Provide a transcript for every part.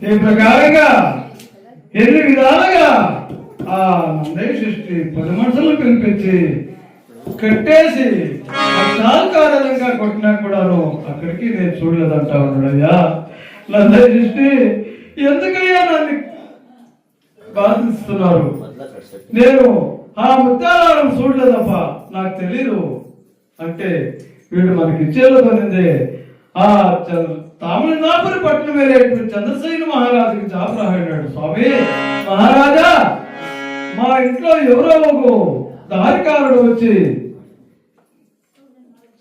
ఈ ప్రకారంగా ఎన్ని విధాలుగా ఆ నందయ్య సృష్టి 10 మనుషులను పిలిపించి కట్టేసి కారణంగా కొట్టినా కూడాను అక్కడికి నేను చూడలేదంటా ఉన్నాడయ్యా. నందయ్య సృష్టి ఎందుకయ్యా నన్ను బాధిస్తున్నారు? నేను ఆ ముత్యాలను చూడలేదప్ప, నాకు తెలీదు అంటే వీడు మనకి ఇచ్చేలో పనిందే. ఆ తమిళనాపురి పట్టణం వెళ్ళేటువంటి చంద్రసేన మహారాజుకి జాబు రాయడాడు. స్వామి మహారాజా, మా ఇంట్లో ఎవరో ఒక దారికారుడు వచ్చి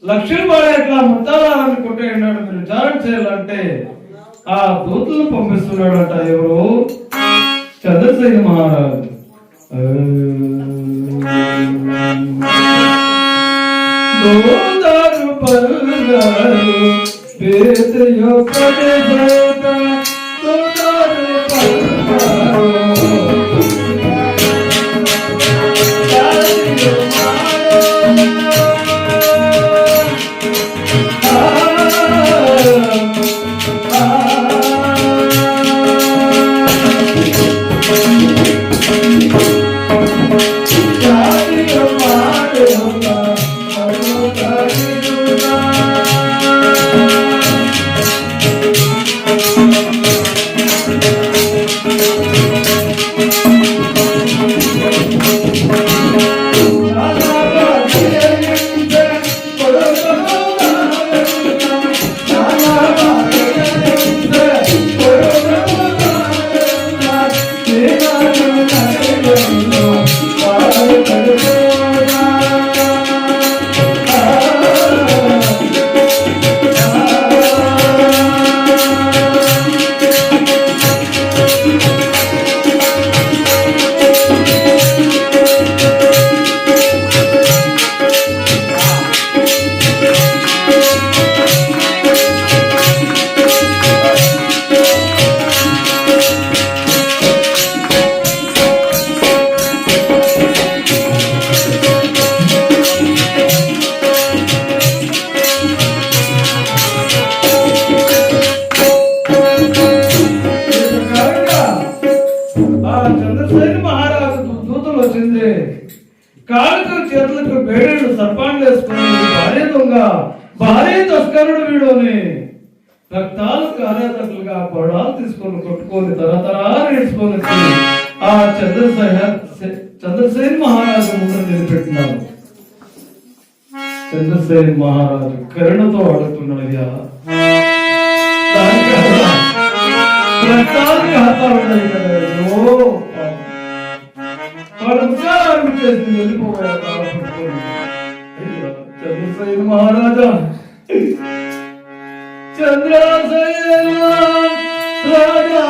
లక్షలు పడేట్లా ముత్తాలని కొట్టేయన్నాడు. మీరు విచారణ చేయాలంటే ఆ దూతలను పంపిస్తున్నాడంట. ఎవరు? చంద్రసేన మహారాజు. దూతారు పల్లారు పేదయో పడేదోట దూతారు పల్లారు చంద్రసేన మహారాజు దూతలు వచ్చింది. కాళ్ళకు చేతులకు బేడేళ్ళు సర్పాన్ని వేసుకుని భార్య దొంగ భార్య తస్కరుడు వీడు అని రక్తాలు కార్యాతకులుగా కొరడాలు తీసుకొని కొట్టుకొని తరతరాలు నేర్చుకొని ఆ చంద్రసేన మహారాజు ముందు నిలబెట్టినారు. చంద్రసేన మహారాజు కరుణతో అడుగుతున్నాడయ్యా, రక్తానికి హతాలు ఉన్నాయి కదా, వాళ్ళ విచారాలు చేసి వెళ్ళిపోయారు. చంద్రసేన మహారాజా, చంద్రసేన రాజా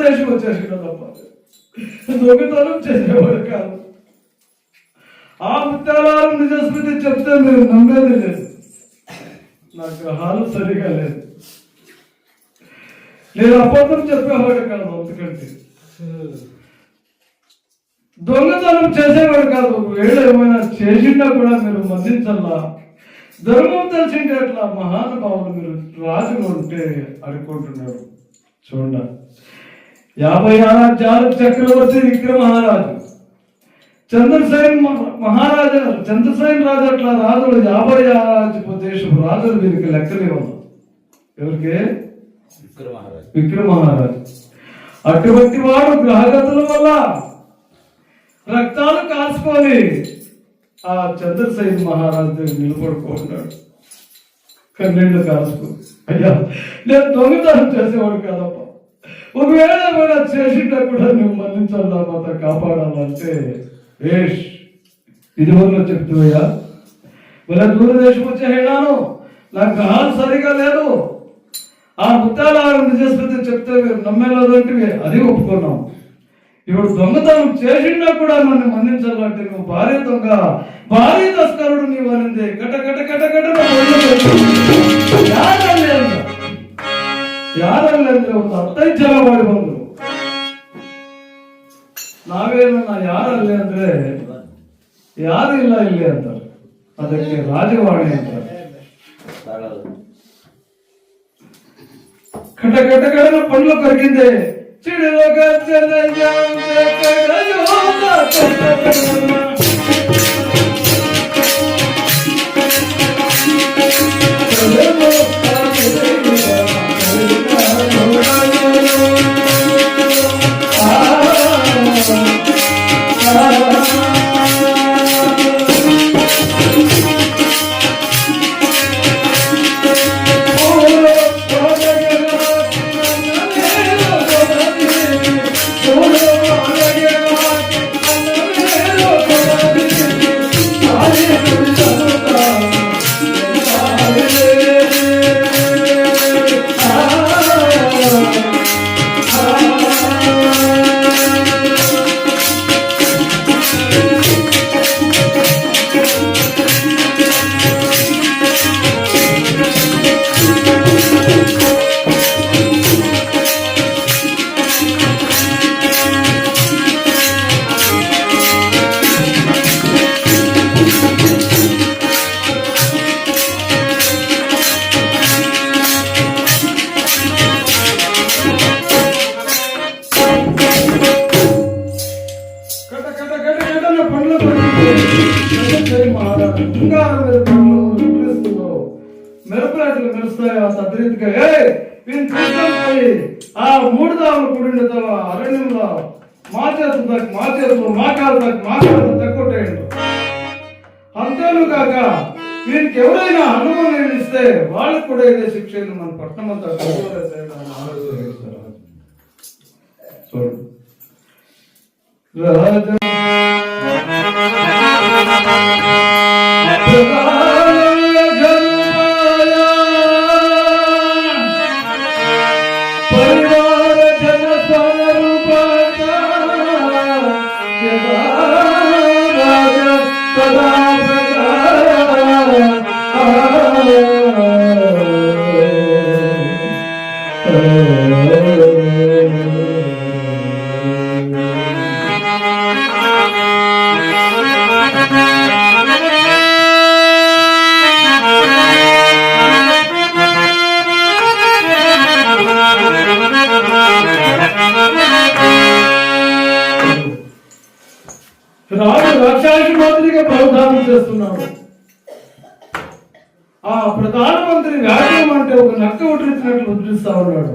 దేశం వచ్చేసాడు తప్ప దొంగతనం చేసేవాడు కాదు. ఆ ముత్యాలారం నిజస్మృతి చెప్తే మీరు నమ్మేది లేదు. నా గ్రహాలు సరిగా లేదు. నేను అబద్ధం చెప్పేవాడు కాదు. అందుకంటే దొంగతనం చేసేవాడు కాదు. ఒకవేళ ఏమైనా చేసిండా కూడా మీరు మన్నించల్లా. ధర్మం తెలిసింటే అట్లా మహానుభావులు మీరు రాజులు ఉంటే అనుకుంటున్నారు. చూడండి, 50 రాజ్యాల చక్రవర్తి విక్రమహారాజు, చంద్రసేన్ మహారాజు, చంద్రసేన్ రాజు అట్లా రాజులు 50 దేశం రాజులు వీరికి లెక్కలేవాళ్ళు. ఎవరికి? విక్రమహారాజు. అటువంటి వాడు గ్రహగతుల వల్ల రక్తాలు కాల్చుకొని ఆ చంద్రసేన్ మహారాజు దగ్గర నిలబడుకుంటున్నాడు. కన్నీళ్లు కాల్చుకో. అయ్యా, నేను దొంగతనం చేసేవాడు కాదప్ప. ఒకవేళ ఏమైనా చేసింటే కూడా నువ్వు మన్నించాలా, మాత కాపాడాలంటే వేష్ ఇది ఊర్లో చెప్తుయ్యా. ఇలా దూరదేశం వచ్చే హేళాను, నాకు గ్రహాలు సరిగా లేదు. ఆ ముత్యాలారం నిజస్మృతి చెప్తే మీరు నమ్మేలేదంటే అది ఒప్పుకున్నాం. ఇప్పుడు దొంగతనం చేసిండా కూడా నన్ను మన్నించాలంటే నువ్వు భారీ దొంగ, భారీ తస్కరుడు నీవు అనింది. కట కట కట కట ಯಾರಲ್ಲಂದ್ರೆ ಒಂದು 15 ಜನ ಮಾಡಿ ಬಂದ್ರು. ನಾವೇನ ಯಾರಲ್ಲಿ ಅಂದ್ರೆ ಯಾರು ಇಲ್ಲ ಇಲ್ಲಿ ಅಂತಾರೆ. ಅದಕ್ಕೆ ರಾಜವಾಣಿ ಅಂತಾರೆ. ಕಟ ಕಟ ಕಡನ పండ్లు కొరికిందే చిడిలోక చెన్నయ్య మెరుపులాటలు మెరుస్తాయి. ఆ తద్రీతిగా ఆ 3 దాములు కూడిండితో అరణ్యంలో మా చేతులు మా కాలు తక్కువటేయండు. అంతేను కాక వీరికి ఎవరైనా అనుభవం ఇస్తే వాళ్ళకు కూడా ఇదే శిక్షలు మన పట్టణం అంతా చూడు. రాజు రాక్షసి మాదిరిగా ప్రధానం చేస్తున్నాడు. ఆ ప్రధానమంత్రి వ్యాఖ్యం అంటే ఒక నక్క ఉట్టించినట్లు ఉద్రిస్తా ఉన్నాడు.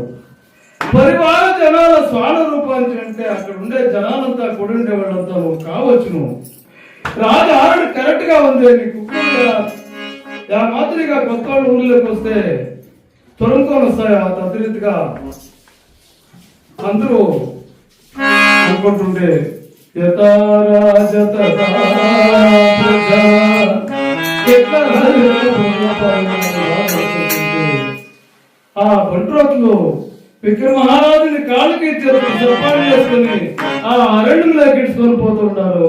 పరివార జనాల స్వాన రూపాంచి అంటే అక్కడ ఉండే జనాలంతా కూడిండే వాళ్ళంతా నువ్వు కావచ్చును. రాజు ఆరుడు కరెక్ట్ గా ఉంది. నీకు ఆ మాదిరిగా కొత్త వాళ్ళు ఊర్లోకి వస్తే తొరంకొని వస్తాయి. ఆ తద్రీతిగా అందరూ అనుకుంటుండే ఆ బంట్రోతులు విక్రమ మహారాజుని కాళ్ళకి సపాటు చేసుకుని ఆ అరణ్యంలోకి ఇడ్చుకొని పోతుంటారు.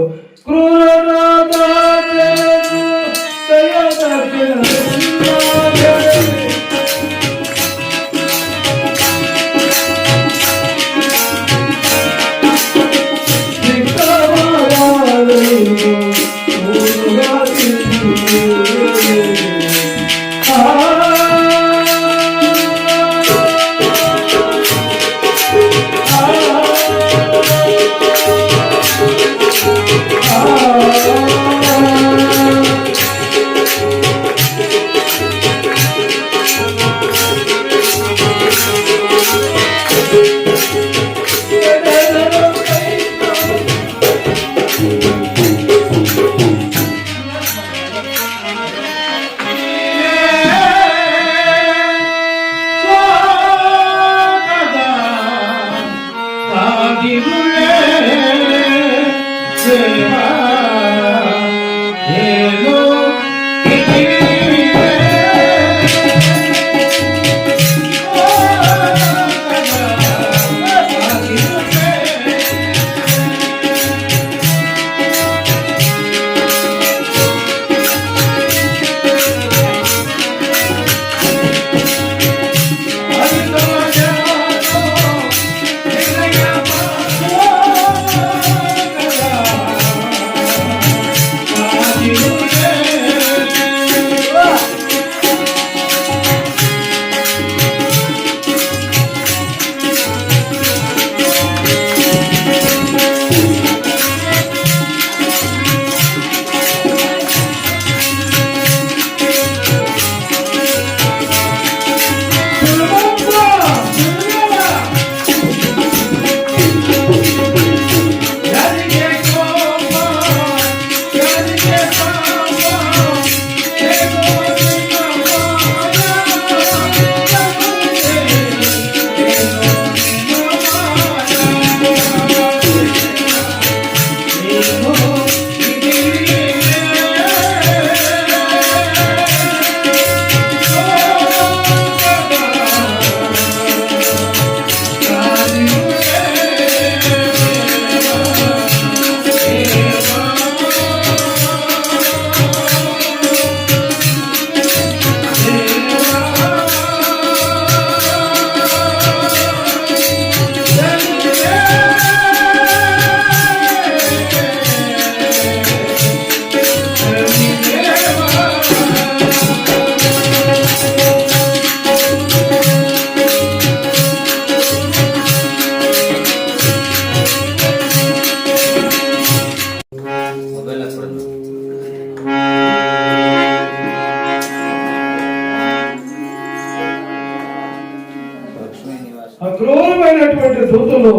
అక్రూరమైనటువంటి దూతలు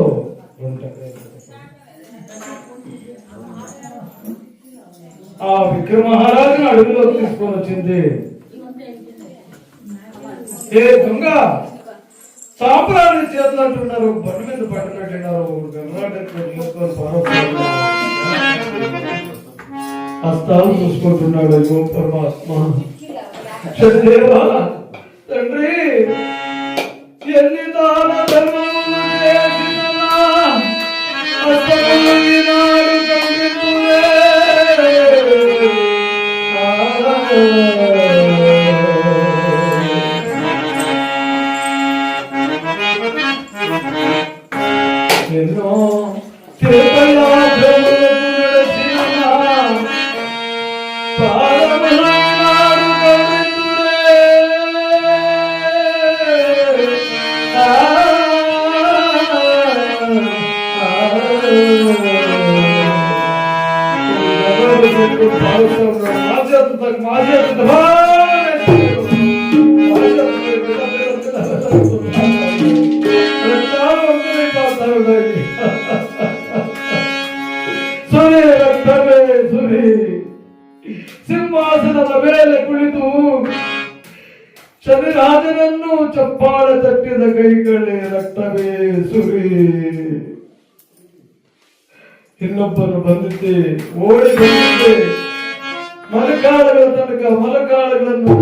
ఆ విక్రమ మహారాజును అడుగులోకి తీసుకొని వచ్చింది. ఏ దొంగ సాంప్రాన్ని చేతులు అంటున్నారు, బండి మీద పట్టుకట్టినారు, హస్తాలు చూసుకుంటున్నాడు. అయ్యో పరమాత్మ, దేవా తండ్రి, ఎన్ని దాన ధర్మములు చేసినా హస్తములు ఈనాడు ఖండింతులే. ఎన్నో తిరుపతిలో ಸಿಂಹಾಸನದ ಮೇಲೆ ಕುಳಿತು ಶನಿರಾಜನನ್ನು ಚಪ್ಪಾಳೆ ತಟ್ಟಿದ ಕೈಗಳೇ ರಕ್ತವೇ ಸುರಿ. ಇನ್ನೊಬ್ಬರು ಬಂದಿದ್ದೆ, ಓಡಿ ಬಂದಿದ್ದೆ, ಮಲಕಾಳಗಳ ತನಕ ಮಲಕಾಳಗಳನ್ನು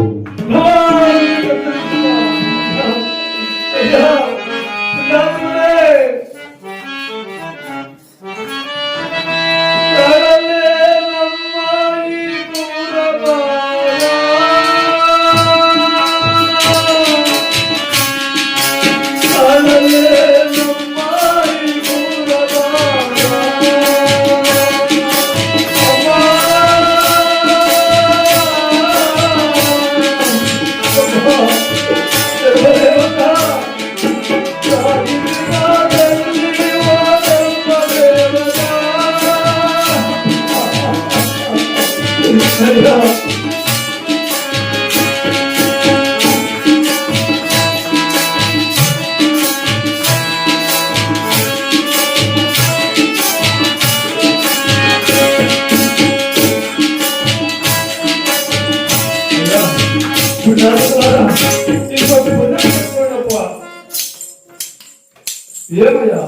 ఏమయ్యా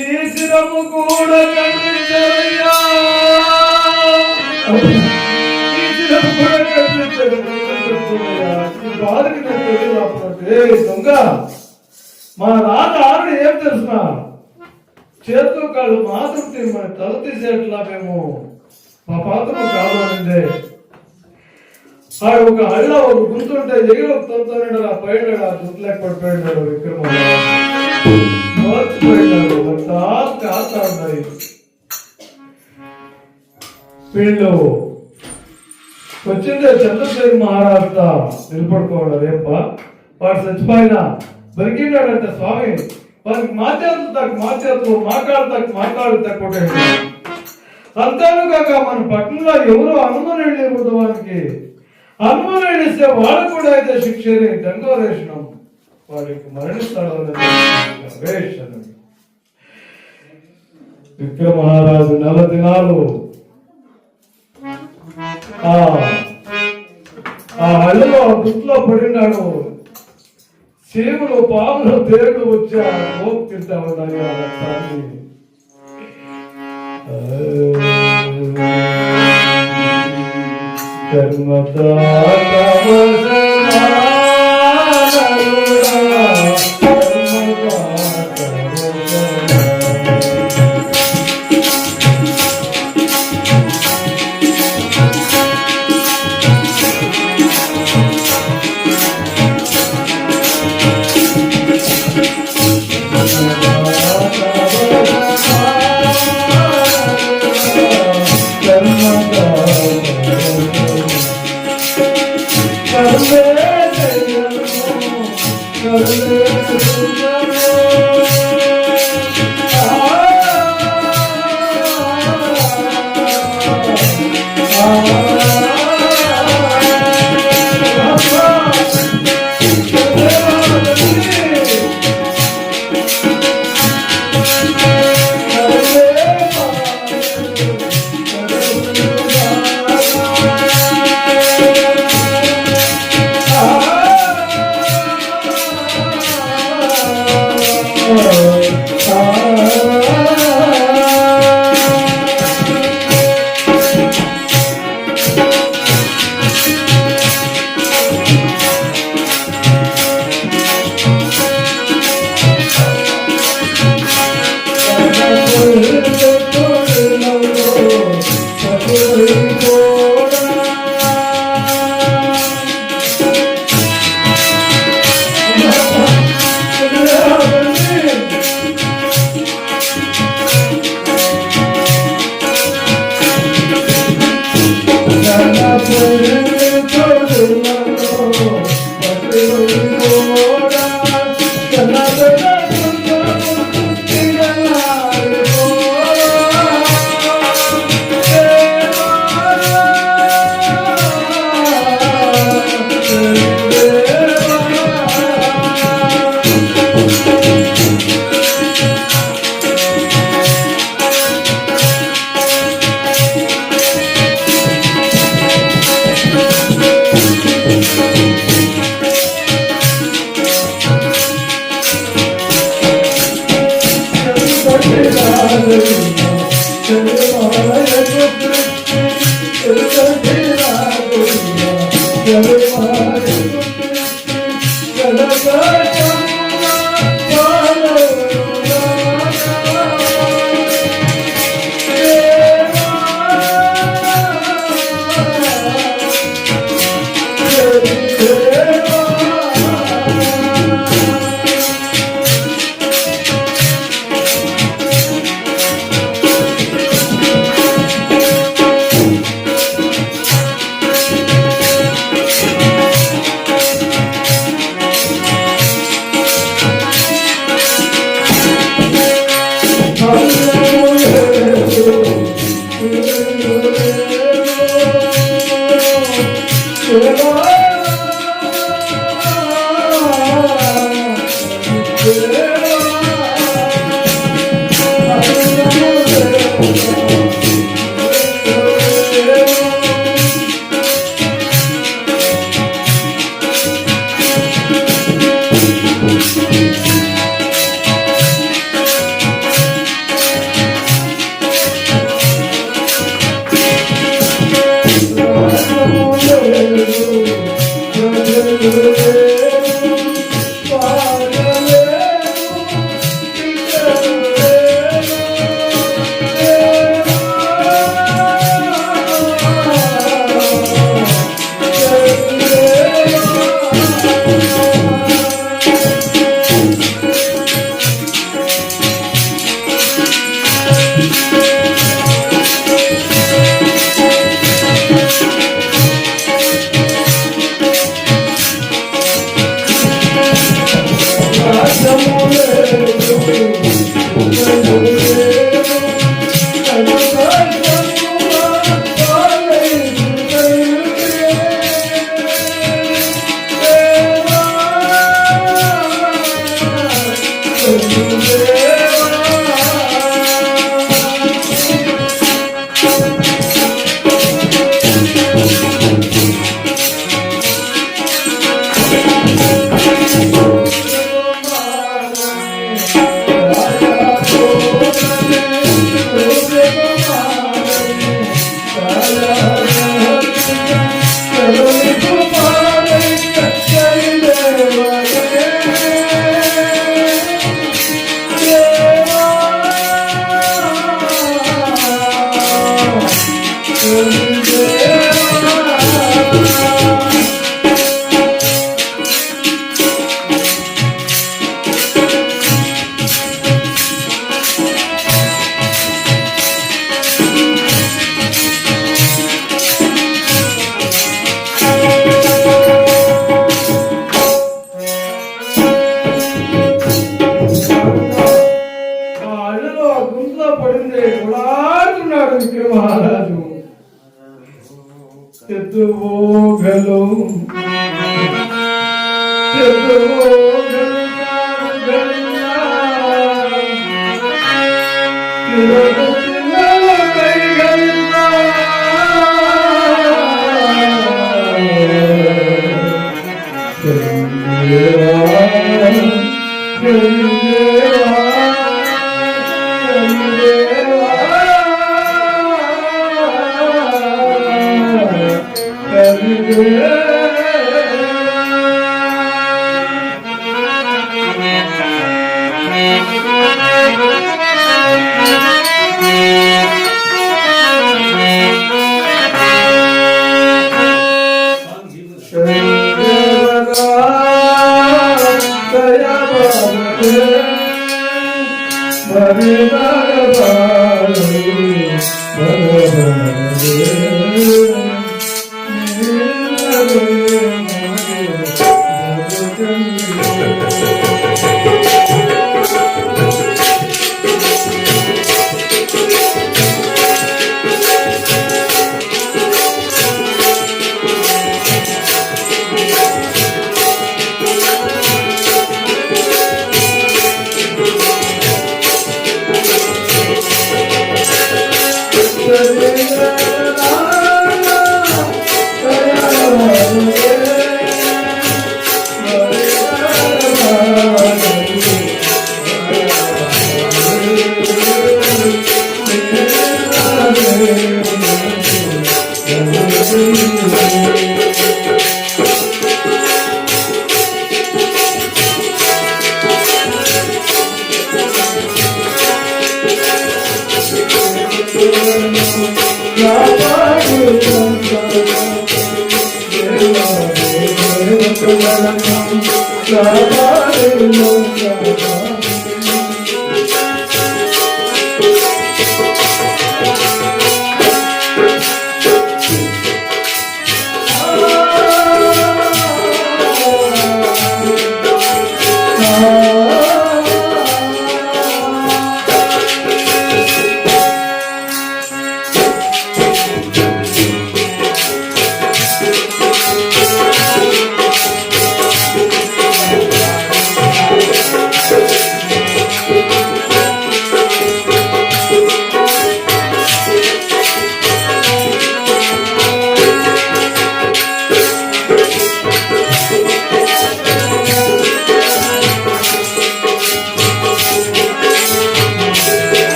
ఈ శిరము కూడా కనిపించయ్యా, ఈ శిరము కూడా కనిపించయ్యా, ఈ బాధకి నాకు తెలియదు. దొంగ మా నాన్న ఆవిడ ఏం తెలుసిన చేతులు కాళ్ళు మాత్రం మన తల తీసేట్లా మేము మా పాత్రను కాదు అనిందే. ఆడు ఒక అళ్ళ ఒక గుంతుంటే ఎగిరి ఒక తొందరడు ఆ పైన ఆ గుంతులేక పడిపోయినాడు. విక్రమ మర్చిపోయినాడు. ఉన్నాయి వీళ్ళు వచ్చిందే చంద్రశేఖర్ మహారాజుతో నిలబడుకోవడం. రేప వాడు చచ్చిపోయినా బతికినాడంటే స్వామి వారికి మాచేతులు మాట్లాడు తక్కువ. అంతేను కాక మన పట్టణంలో ఎవరు అనుమని లేకపోతే వానికి అనుమని ఇస్తే వాడు కూడా అయితే శిక్షని దండోరేషణం వాడికి మరణిస్తాడు. విక్రమ మహారాజు 4 దినాలు ఆ అల్లులో గుట్లో పడినాడు. చీములు పాములు తేళ్లు వచ్చి ఆ మోపు తింటా ఉన్నాయి. ఆ రక్తాన్ని Jai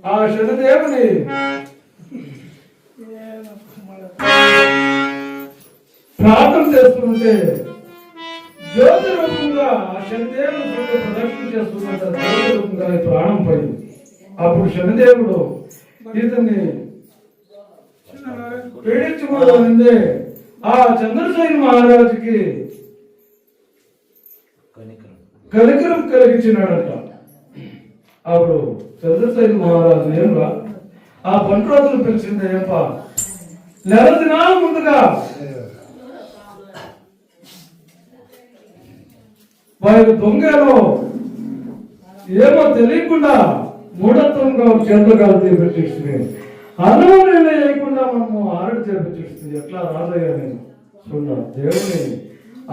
ఆ శనిదేవుని ప్రార్థన చేస్తుంటే జ్యోతి రూపంగా ఆ శనిదేవుని చుట్టూ ప్రదక్షిణ చేస్తున్నట్టు జ్యోతి రూపంగా ప్రాణం పడింది. అప్పుడు శనిదేవుడు ఇతన్ని పీడించుకోవాలంటే ఆ చంద్రసేన మహారాజుకి కనికరం కలిగించినాడట. అప్పుడు చంద్రసేన మహారాజు ఏమరా ఆ 12 రోజులు పిలిచింది ఏప నెల దినాల ముందుగా వారి దొంగలో ఏమో తెలియకుండా మూఢత్వంగా చేతులు కాలు పెట్టిస్తుంది. అన్నం వేయకుండా మనము ఆరడి చేపించిస్తుంది. ఎట్లా రాజయ్య నేను చూడ దేవుని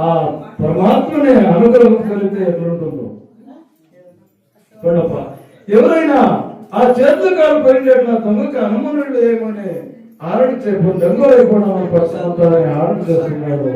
ఆ పరమాత్మని అనుగ్రహం కలిగితే ఎట్లుంటుందో చూడప్ప. ఎవరైనా ఆ చేతులు కాలు పడినట్ల దొంగకి అనుమనులు ఏమని ఆరడి చేయకుండా దొంగ లేకుండా ప్రశాంతాన్ని ఆరడి చేస్తున్నాడు.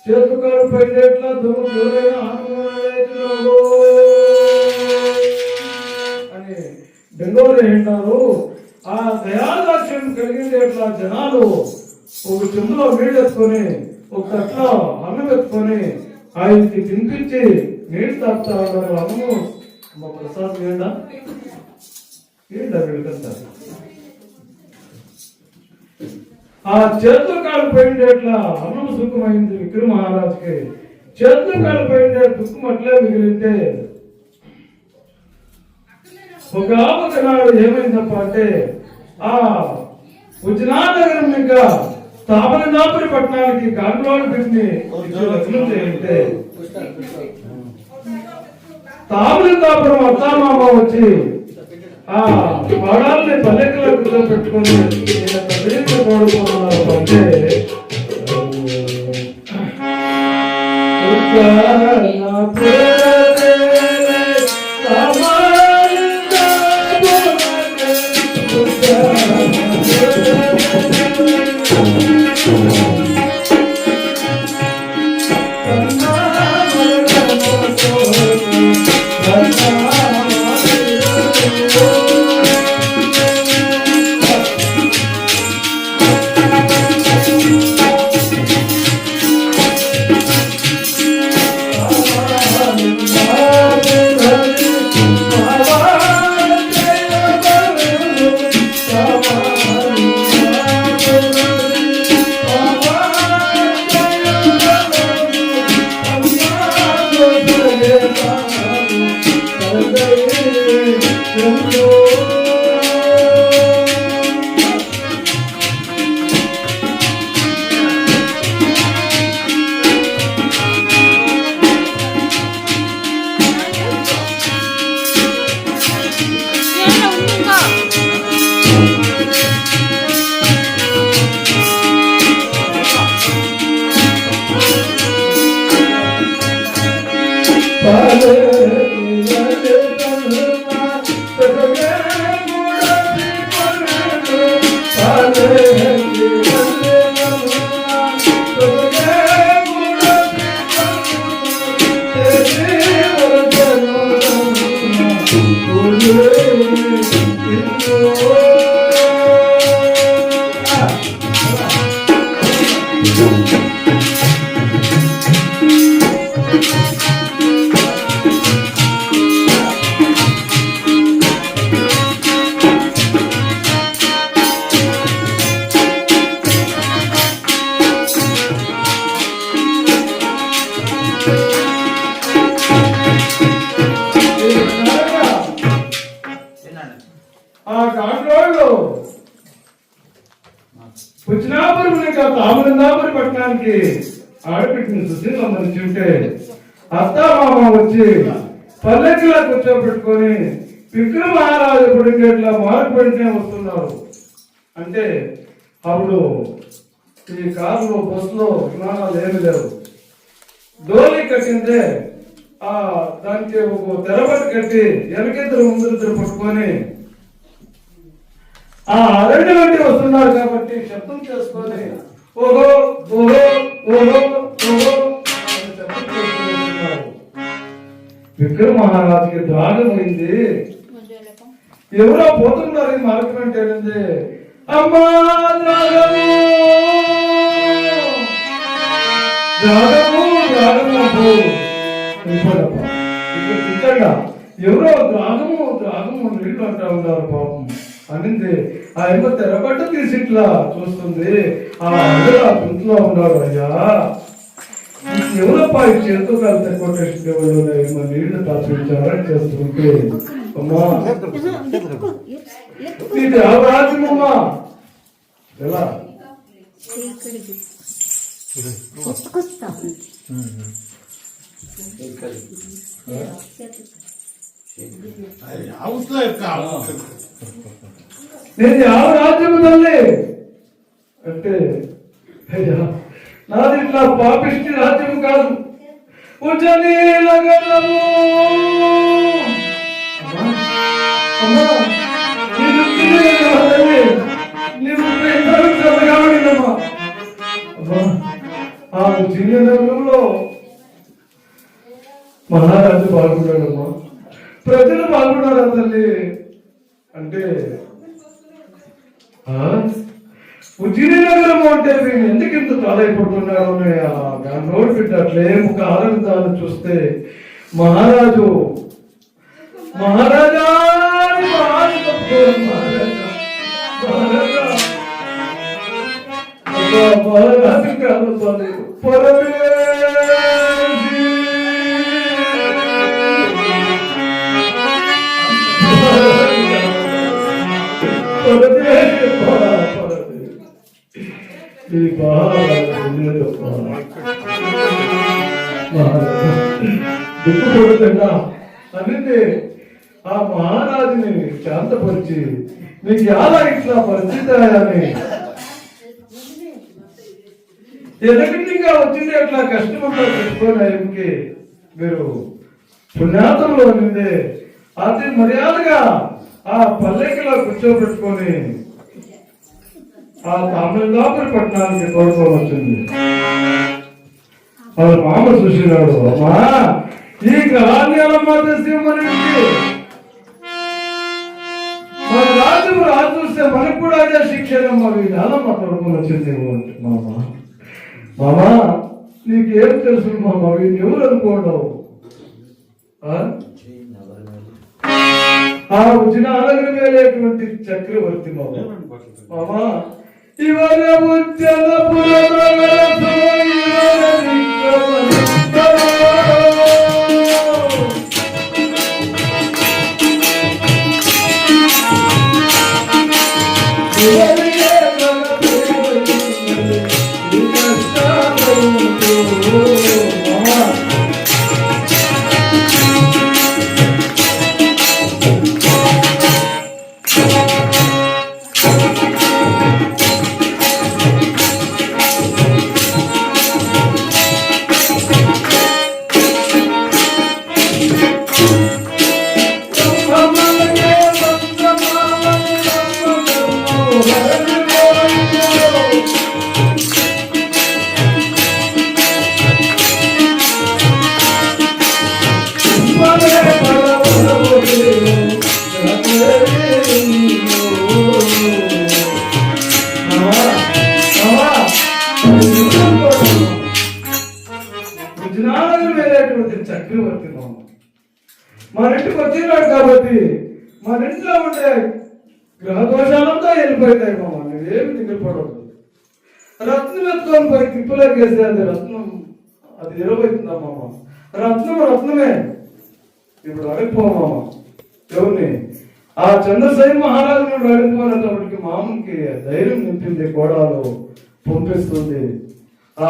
చేతుకాడు పడినట్లా అని బెంగళూరు ఏంటారు. ఆ దయాదాక్ష్యం కలిగిందేట్లా జనాలు ఒక చెందులో నీళ్ళు ఎత్తుకొని ఒక తట్లో అన్నం ఎత్తుకొని ఆయనకి తినిపించి నీళ్ళు తాగుతా ఉన్నారు. అన్నము మా ప్రసాద్ ఏంటా ఏంటా వీళ్ళకంతా ఆ చేతులు కాలు పోయిండేట్లా అన్నం సుఖమైంది విక్రమ మహారాజుకి. చేతులు కాలు పోయిండే దుఃఖం అట్లే మిగిలింటే ఒక నాడు ఏమైందప్ప అంటే ఆ ఉజ్జనాథ్ నగరం ఇంకా తాపరి పట్టణానికి గాండ్రోలు పెట్టి లగ్నం చేయంటే తాపురం అత్తామామ వచ్చి ఆ పడాలని పల్లెకలో పెట్టుకొని కోరుకున్నారు అంటే ఆ కాంట్రోళ్ళు పుచ్చినాపురం తామరందాపురి పట్టణానికి ఆడపిట్టిన సుశీలమ్మని చుంటే అత్తామామ వచ్చి పల్లెకిలా కూర్చోబెట్టుకొని విక్రమ మహారాజు పుడిగేట్లా మార్పు పెడితే వస్తున్నారు. అంటే అప్పుడు ఈ కారులో బస్సులో విమానాలు ఏమి లేవు. డోలీ కట్టిందే దానికి ఒక తెరబట్టి కట్టి వెనకిద్దరు ముందు పట్టుకొని అరణ్య వంటి వస్తున్నారు కాబట్టి శబ్దం చేసుకొని ఓహో ఓహో ఓహో ఓహో శబ్దం చేసుకున్నారు. విక్రమ మహారాజుకి ద్రాగమైంది. ఎవరో పోతున్నారు ఈ మార్గం అంటే అమ్మా ద్రాగము ద్రాగము ద్రాగము ఎవరో ద్రాగము ద్రాగము నీళ్లు అంటా ఉన్నారు పాపం అనింది. ఆ ఏమో తెరబట్ట తీసి ఇట్లా చూస్తుంది. ఆ గుంట్లో ఉన్నాడు. అయ్యా ఎవరప్పా ఈ చేతితో కలిసి కొట్టేసి దేవుళ్ళు ఏమో నీళ్లు తాపించారని చేస్తుంటే అమ్మా ఇది రాజ్యమమ్మా ఎలా నేను ಯಾವ రాజ్యము తల్లి అంటే అయ్యా నాది ఇట్లా పాపిష్టి రాజ్యం కాదు. ఉజనీలగలము ఆ విజయనగరంలో మహారాజు పాల్గొన్నాడమ్మా. ప్రజలు పాల్గొన్నారా తల్లి అంటే ఉజ్జినగరం అంటే మేము ఎందుకు ఇంత తాళైపోతున్నాడు నోటు పెట్టట్లే ఒక ఆనందాన్ని చూస్తే మహారాజు మహారాజా మహారాజు కాదు పరమే దుఃఖపడుతున్నా అనేది ఆ మహారాజుని శాంతపరిచి నీకు ఎలా ఇట్లా పరిస్థితి ఎదగిగా వచ్చింది అట్లా కష్టమంతా తెచ్చుకొని ఆయనకి మీరు పుణ్యాతంలో నిందే అతి మర్యాదగా ఆ పల్లెకిలో కూర్చోబెట్టుకొని ఆ తామరందాపురి పట్టణానికి తోడుకొని వచ్చింది. వాళ్ళ మామ చూసినాడు. అమ్మా ఈ గ్రహాన్యాలమ్మ తెమ్మని మన రాజు చూస్తే మనకు కూడా అదే శిక్షణమ్మ వీళ్ళమ్మ తోడుకొని వచ్చింది. మామా నీకేం తెలుసు మామ వీళ్ళు ఎవరు అనుకోండవు. ఆ ఉజ్జనగరం వెళ్ళేటువంటి చక్రవర్తి మామా ఇవాళ చక్రవర్తి మన ఇంటికి వచ్చినాడు కాబట్టి మన ఇంట్లో ఉండే గ్రహ దోషాలంతా వెళ్ళిపోతాయి మామ. నువ్వేమి దిగిపోవద్దు. రత్నం ఎత్తుకొని పోయి తిప్పులోకి వేస్తే అది రత్నం అది ఎరువైతుందా మామ. రత్నమే ఇప్పుడు అడగపో మామ. ఎవరిని ఆ చంద్రసేన మహారాజు నుండి అడిగిపోయినప్పటికి మామకి ధైర్యం నింపింది, కోడాలు పంపిస్తుంది. ఆ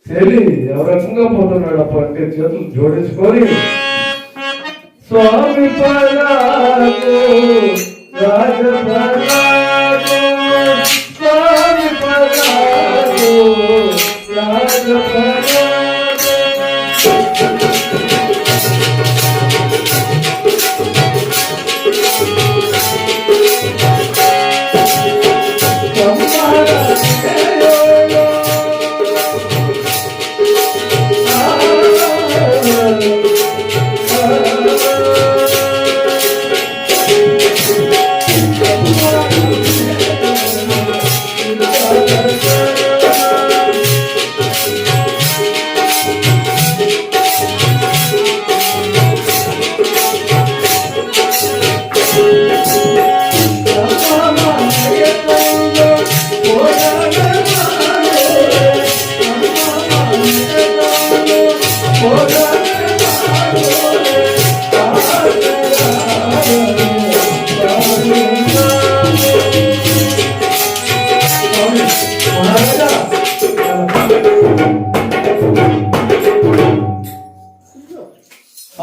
శైలి ఎవరకంగా పోతున్నాడు అప్ప అంటే చేతులు జోడించుకొని స్వామి పరాకు రాజపరాకు స్వామి పరాకు రాజపరాకు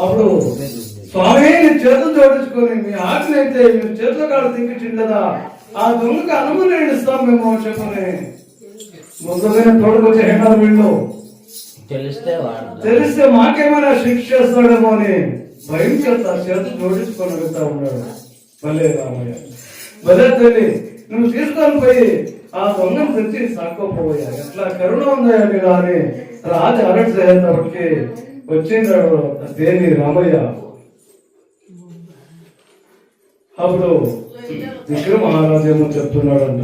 అప్పుడు స్వామి చేతులు జోడించుకొని మీ ఆజ్ఞ అయితే మీరు చేతుల కాళ్ళు దింకిండదా ఆ దొంగకి అనుమతి ఇస్తాం మేము చెప్పని ముందుగానే తోడుకొచ్చి హెండారు వీళ్ళు తెలిస్తే మాకేమైనా శిక్ష చేస్తాడేమో అని భయం చేస్తా చేతులు జోడించుకొని వెళ్తా ఉన్నాడు. భలే రామయ్య భలే తల్లి, నువ్వు తీసుకొని పోయి ఆ దొంగను తెచ్చి సాక్కోపోయా ఎట్లా కరుణ ఉందా మీరు అని రాజు అరెస్ట్ చేసేటప్పటికి వచ్చిందాడు దేని రామయ్య. అప్పుడు విక్రమ మహారాజు ఏమో చెప్తున్నాడంట,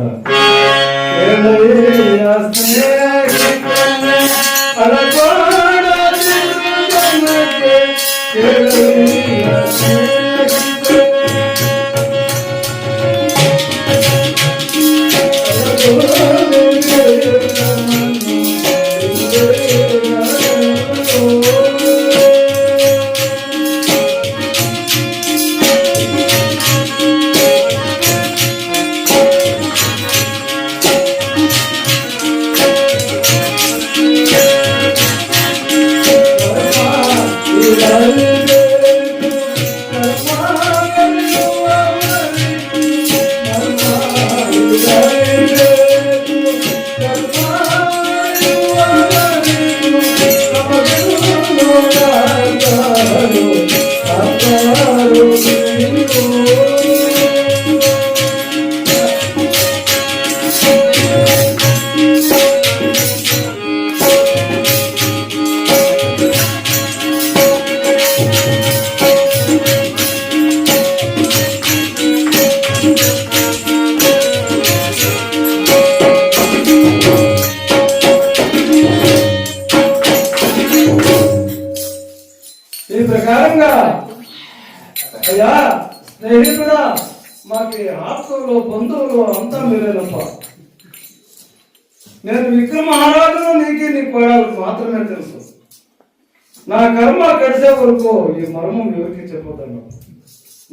ఈ ప్రకారంగా అయ్యా స్నేహితుడా మాకి ఆప్తులు బంధువులు అంతా మీరేనప్ప. నేను విక్రమ మహారాజును నీకు నీ కోడలకు మాత్రమే తెలుసు. నా కర్మ గడిచే వరకు ఈ మర్మం ఎవరికి చెప్పొద్దాను,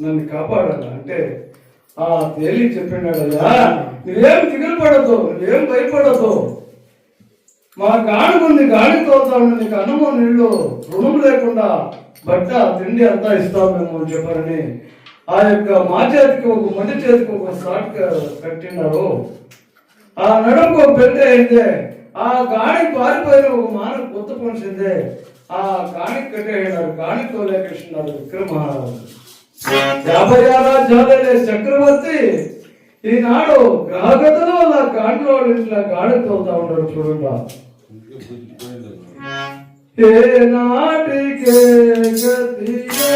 నన్ను కాపాడాలి అంటే ఆ తేలి చెప్పినాడయ్యా, నువ్వేం దిగులు పడద్దు, నువ్వేం భయపడద్దు. మా గాడిగుంది గాడి తోతాను, నీకు అన్నమో నీళ్ళు రుణం లేకుండా బట్ట తిండి అంతా ఇస్తాం మేము అని చెప్పారని ఆ యొక్క మా చేతికి ఒక మడి చేతికి ఒక షాట్ కట్టినారు. ఆ నడుముకు ఒక పెద్ద అయితే ఆ గాడి పారిపోయిన ఒక మానవ కొత్త పొనిసిందే ఆ గాడికి కట్టేసినారు. గాడి తోలేకేసినారు విక్రమ మహారాజు. 50 రాజ్యాలే చక్రవర్తి ఈనాడు గ్రహగతులు అలా గాడిలో ఇంట్లో గాడి తోలుతా ఉన్నాడు. చూడండి ఏ నాటికే గతియో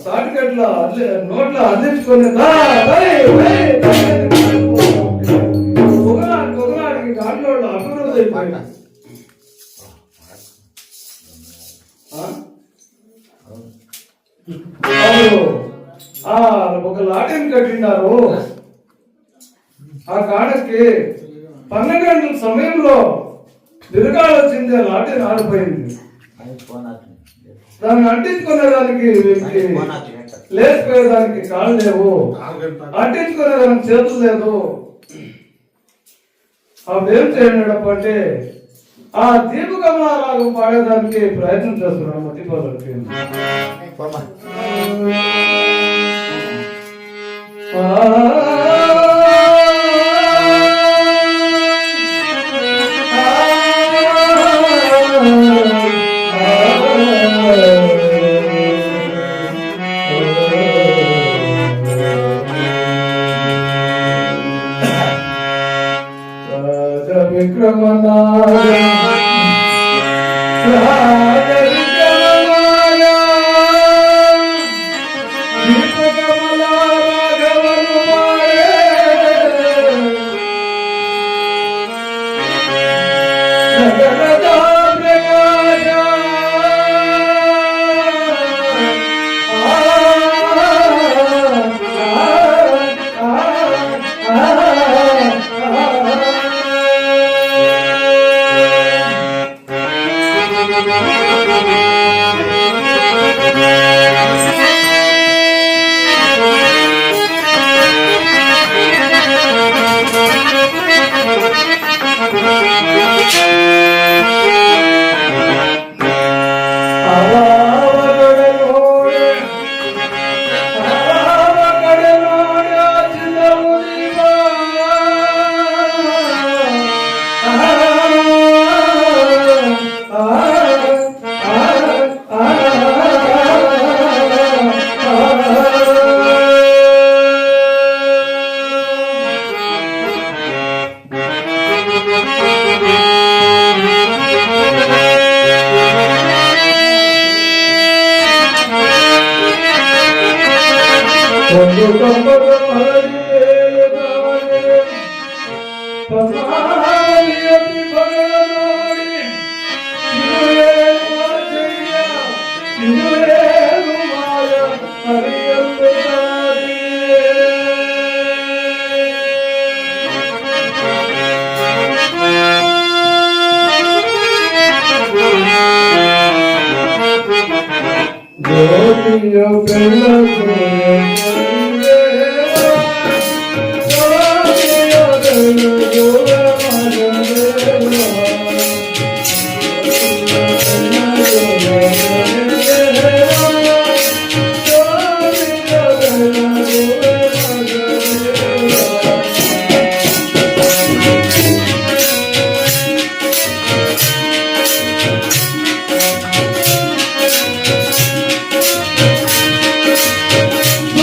సాటికట్ల నోట్లో అందించుకొని ఒకనాడికి దాంట్లో అభివృద్ధి అయిపోయింది. ఒక లాటిని కట్టినారు. ఆ కాడకి 12 గంటల సమయంలో బిరగాలు వచ్చింది. ఆ లాటిని ఆడిపోయింది. దాన్ని అంటించుకునేదానికి లేచిపోయేదానికి కాళ్ళు లేవు, అంటించుకునేదానికి చేతులు లేదు. అప్పుడు ఏం చేయడప్ప అంటే ఆ దీపకమలారాగం పాడేదానికి ప్రయత్నం చేస్తున్నాడు మతిపోలకి.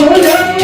Oh, yeah.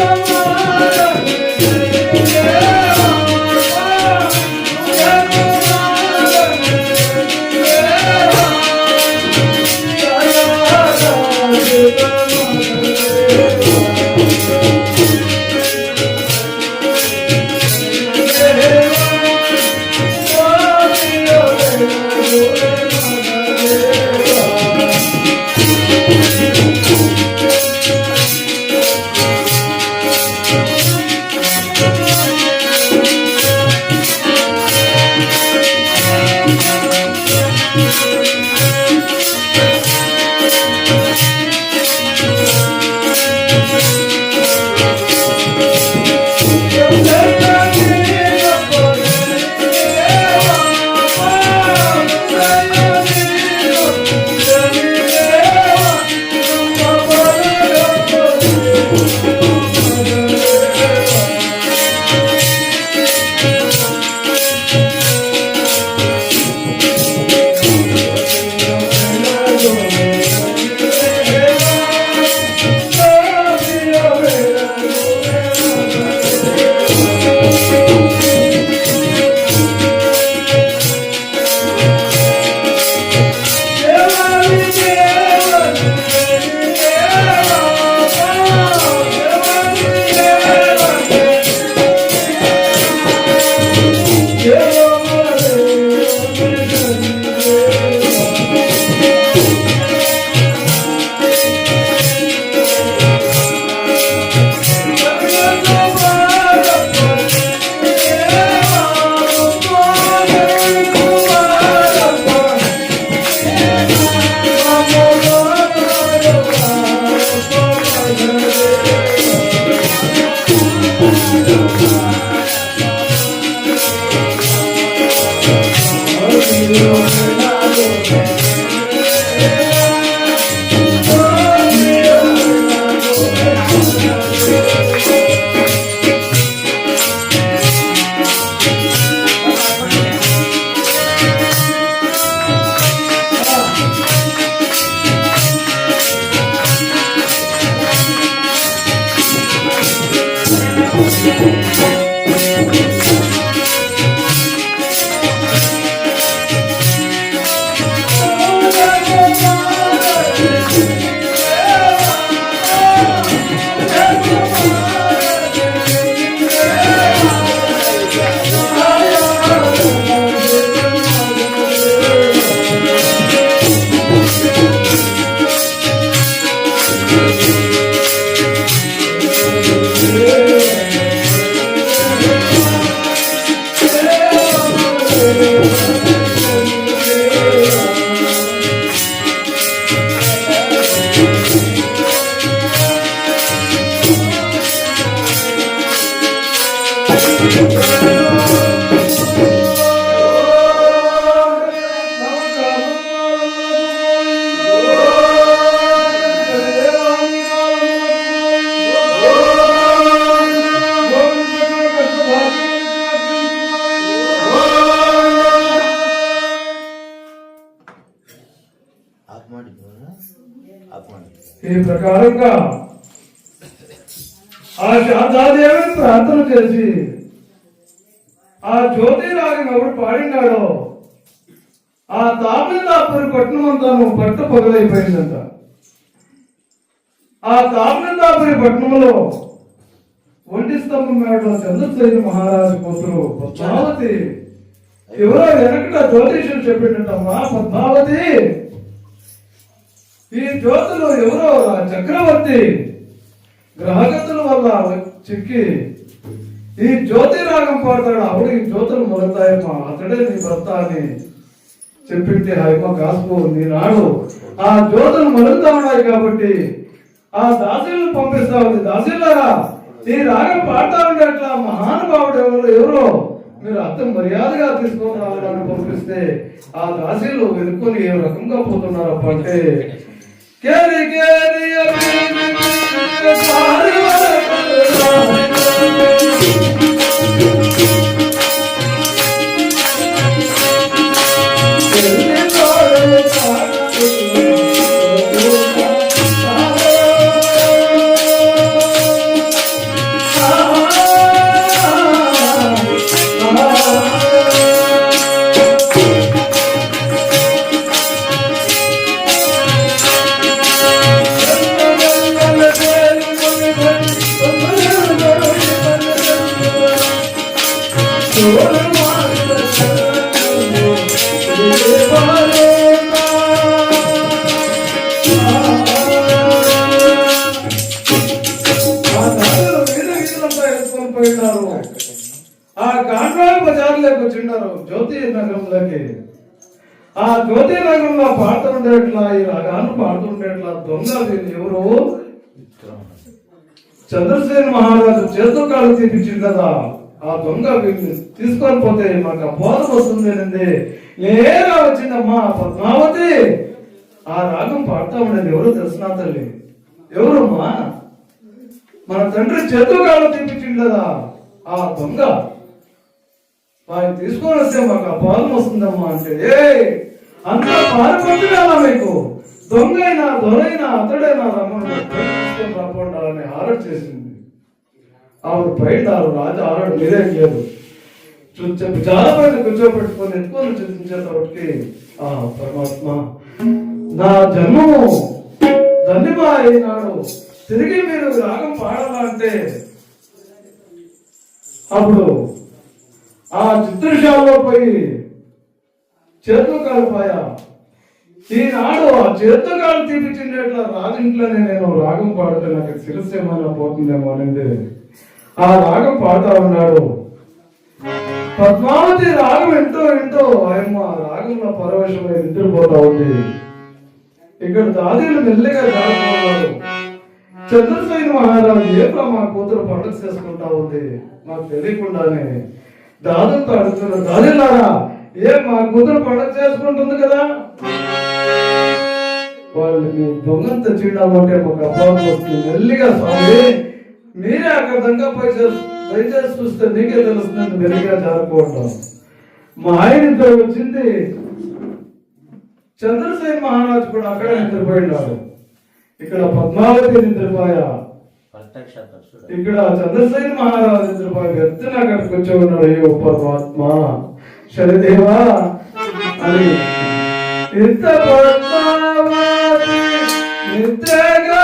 ఈ ప్రకారంగా ఆ శారదాదేవిని ప్రార్థన చేసి ఆ జ్యోతి రాగం ఎవడు పాడినాడో ఆ తామిళనాపురి పట్టణమంతాను పట్టు పగలైపోయిందంట. ఆ తామిళనాపురి పట్టణంలో ఒంటి స్తంభం మేడలో చంద్రసేన మహారాజు కూతురు పద్మావతి ఎవరో వెనకట జ్యోతిషులు చెప్పిండటమ్మా, పద్మావతి ఈ జ్యోతులు ఎవరో చక్రవర్తి గ్రహగతుల వల్ల చిక్కి ఈ జ్యోతి రాగం పాడతాడు, అప్పుడు ఈ జ్యోతులు మొదలతాయమ్మా, అతడే నీ భర్త అని చెప్పింటే అయ్యమ్మ కాసు నీనాడు ఆ జ్యోతులు మొదలుతా ఉన్నాయి కాబట్టి ఆ దాసీలను పంపిస్తా ఉంది. దాసీలారా ఈ రాగం పాడుతా ఉండే అట్లా మహానుభావుడు ఎవరో మీరు అర్థం మర్యాదగా తీసుకొని రావాలని పంపిస్తే ఆ దాసీలు వెనుకొని ఏ రకంగా పోతున్నారప్ప అంటే కేరి కేరి ఆ కాండ్రాల బజార్లోకి వచ్చిండారు జ్యోతి నగరంలోకి. ఆ జ్యోతి నగరంలో పాడుతుండేట్లా ఈ రాగాన్ని పాడుతుండేట్లా దొంగ ఎవరు చంద్రసేన మహారాజు చేతో కాళ్ళు తీపించింది కదా, ఆ దొంగ తీసుకొని పోతే మాకు బోధం వస్తుంది అండి. నేరా వచ్చిందమ్మా పద్మావతి ఆ రాగం పాడుతూ ఉండేది ఎవరు తెలిసినా తల్లి, ఎవరమ్మా మన తండ్రి చేతో కాళ్ళు తీపించింది కదా ఆ దొంగ, ఆయన తీసుకొని వస్తే మాకు ఆ బోధం వస్తుందమ్మా అంటే అంత పారిపోతున్నామా మీకు, దొంగ అయినా దొరైనా అతడైనా రమ్మని రాకుండా ఆర్డర్ చేసింది. ఆవిడ బయట రాజు ఆర్డర్ మీరేం లేదు చాలా పైన కూర్చోబెట్టుకొని ఎత్తుకొని చూపించేటప్పటికి ఆ పరమాత్మ నా జన్మము ధన్యమా అయినాడు, తిరిగి మీరు రాగం పాడాలంటే అప్పుడు ఆ చిత్రశాలలో పోయి చేతులు కాలిపోయా. ఈనాడు ఆ చేతులు కాలు తీపించిండేట్లా రాజింట్లోనే నేను రాగం పాడితే నాకు శిరస్సు ఏమైనా పోతుందేమో అనేది ఆ రాగం పాడుతా ఉన్నాడు. పద్మావతి రాగం వింటూ ఆయమ్మ రాగంలో పరవశమై నిద్రపోతా ఉంది. ఇక్కడ దాదీలు మెల్లిగా జారుకున్నారు. చంద్రసేన మహారాజు ఏప్రా మా కూతురు పండుగ చేసుకుంటా ఉంది మాకు తెలియకుండానే దాదులతో అడుగుతున్నారు, దాదులారా మా కూతురు పండుగ చేసుకుంటుంది కదా, వాళ్ళని దొంగంత చేయడామంటే మాకు అపవాదం వస్తుంది. మెల్లిగా స్వామి మీరే అక్కడ దంగపై దయచేసి చూస్తే నీకే తెలుస్తుంది, మెల్లిగా జారుకోవటం. మా ఆయనతో వచ్చింది చంద్రసేన మహారాజు కూడా అక్కడే నిద్రపోయినాడు. ఇక్కడ పద్మావతి నిద్రపోయా, ఇక్కడ చంద్రసేన మహారాజు నిద్రపోయా. ఎత్తున అక్కడికి వచ్చి ఉన్నాడు. అయ్యో పరమాత్మ శనిదేవా అని ఇంత పద్మావతి నిద్రగా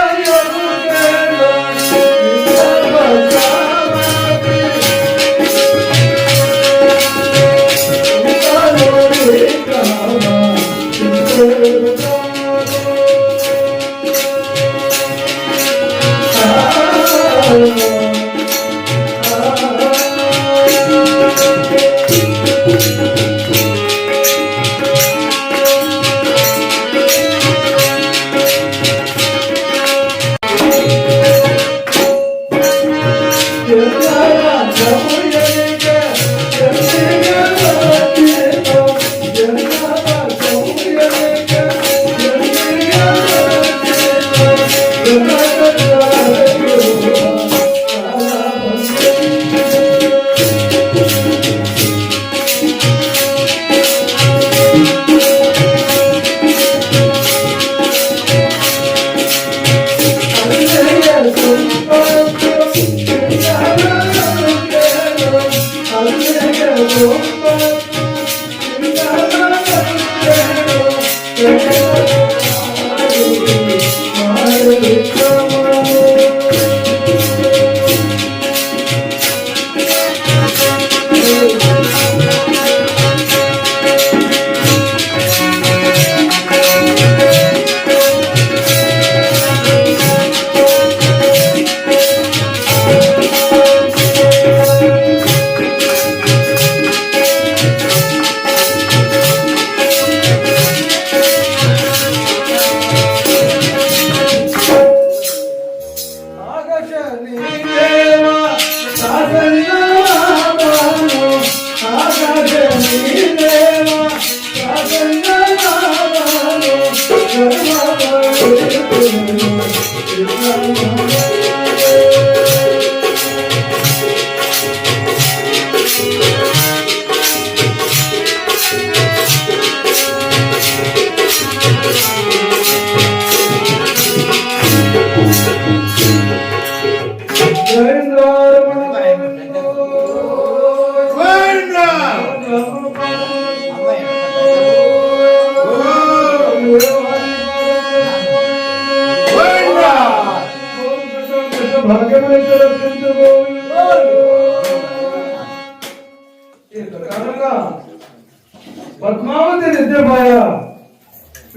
పద్మావతి నిద్రపోయా.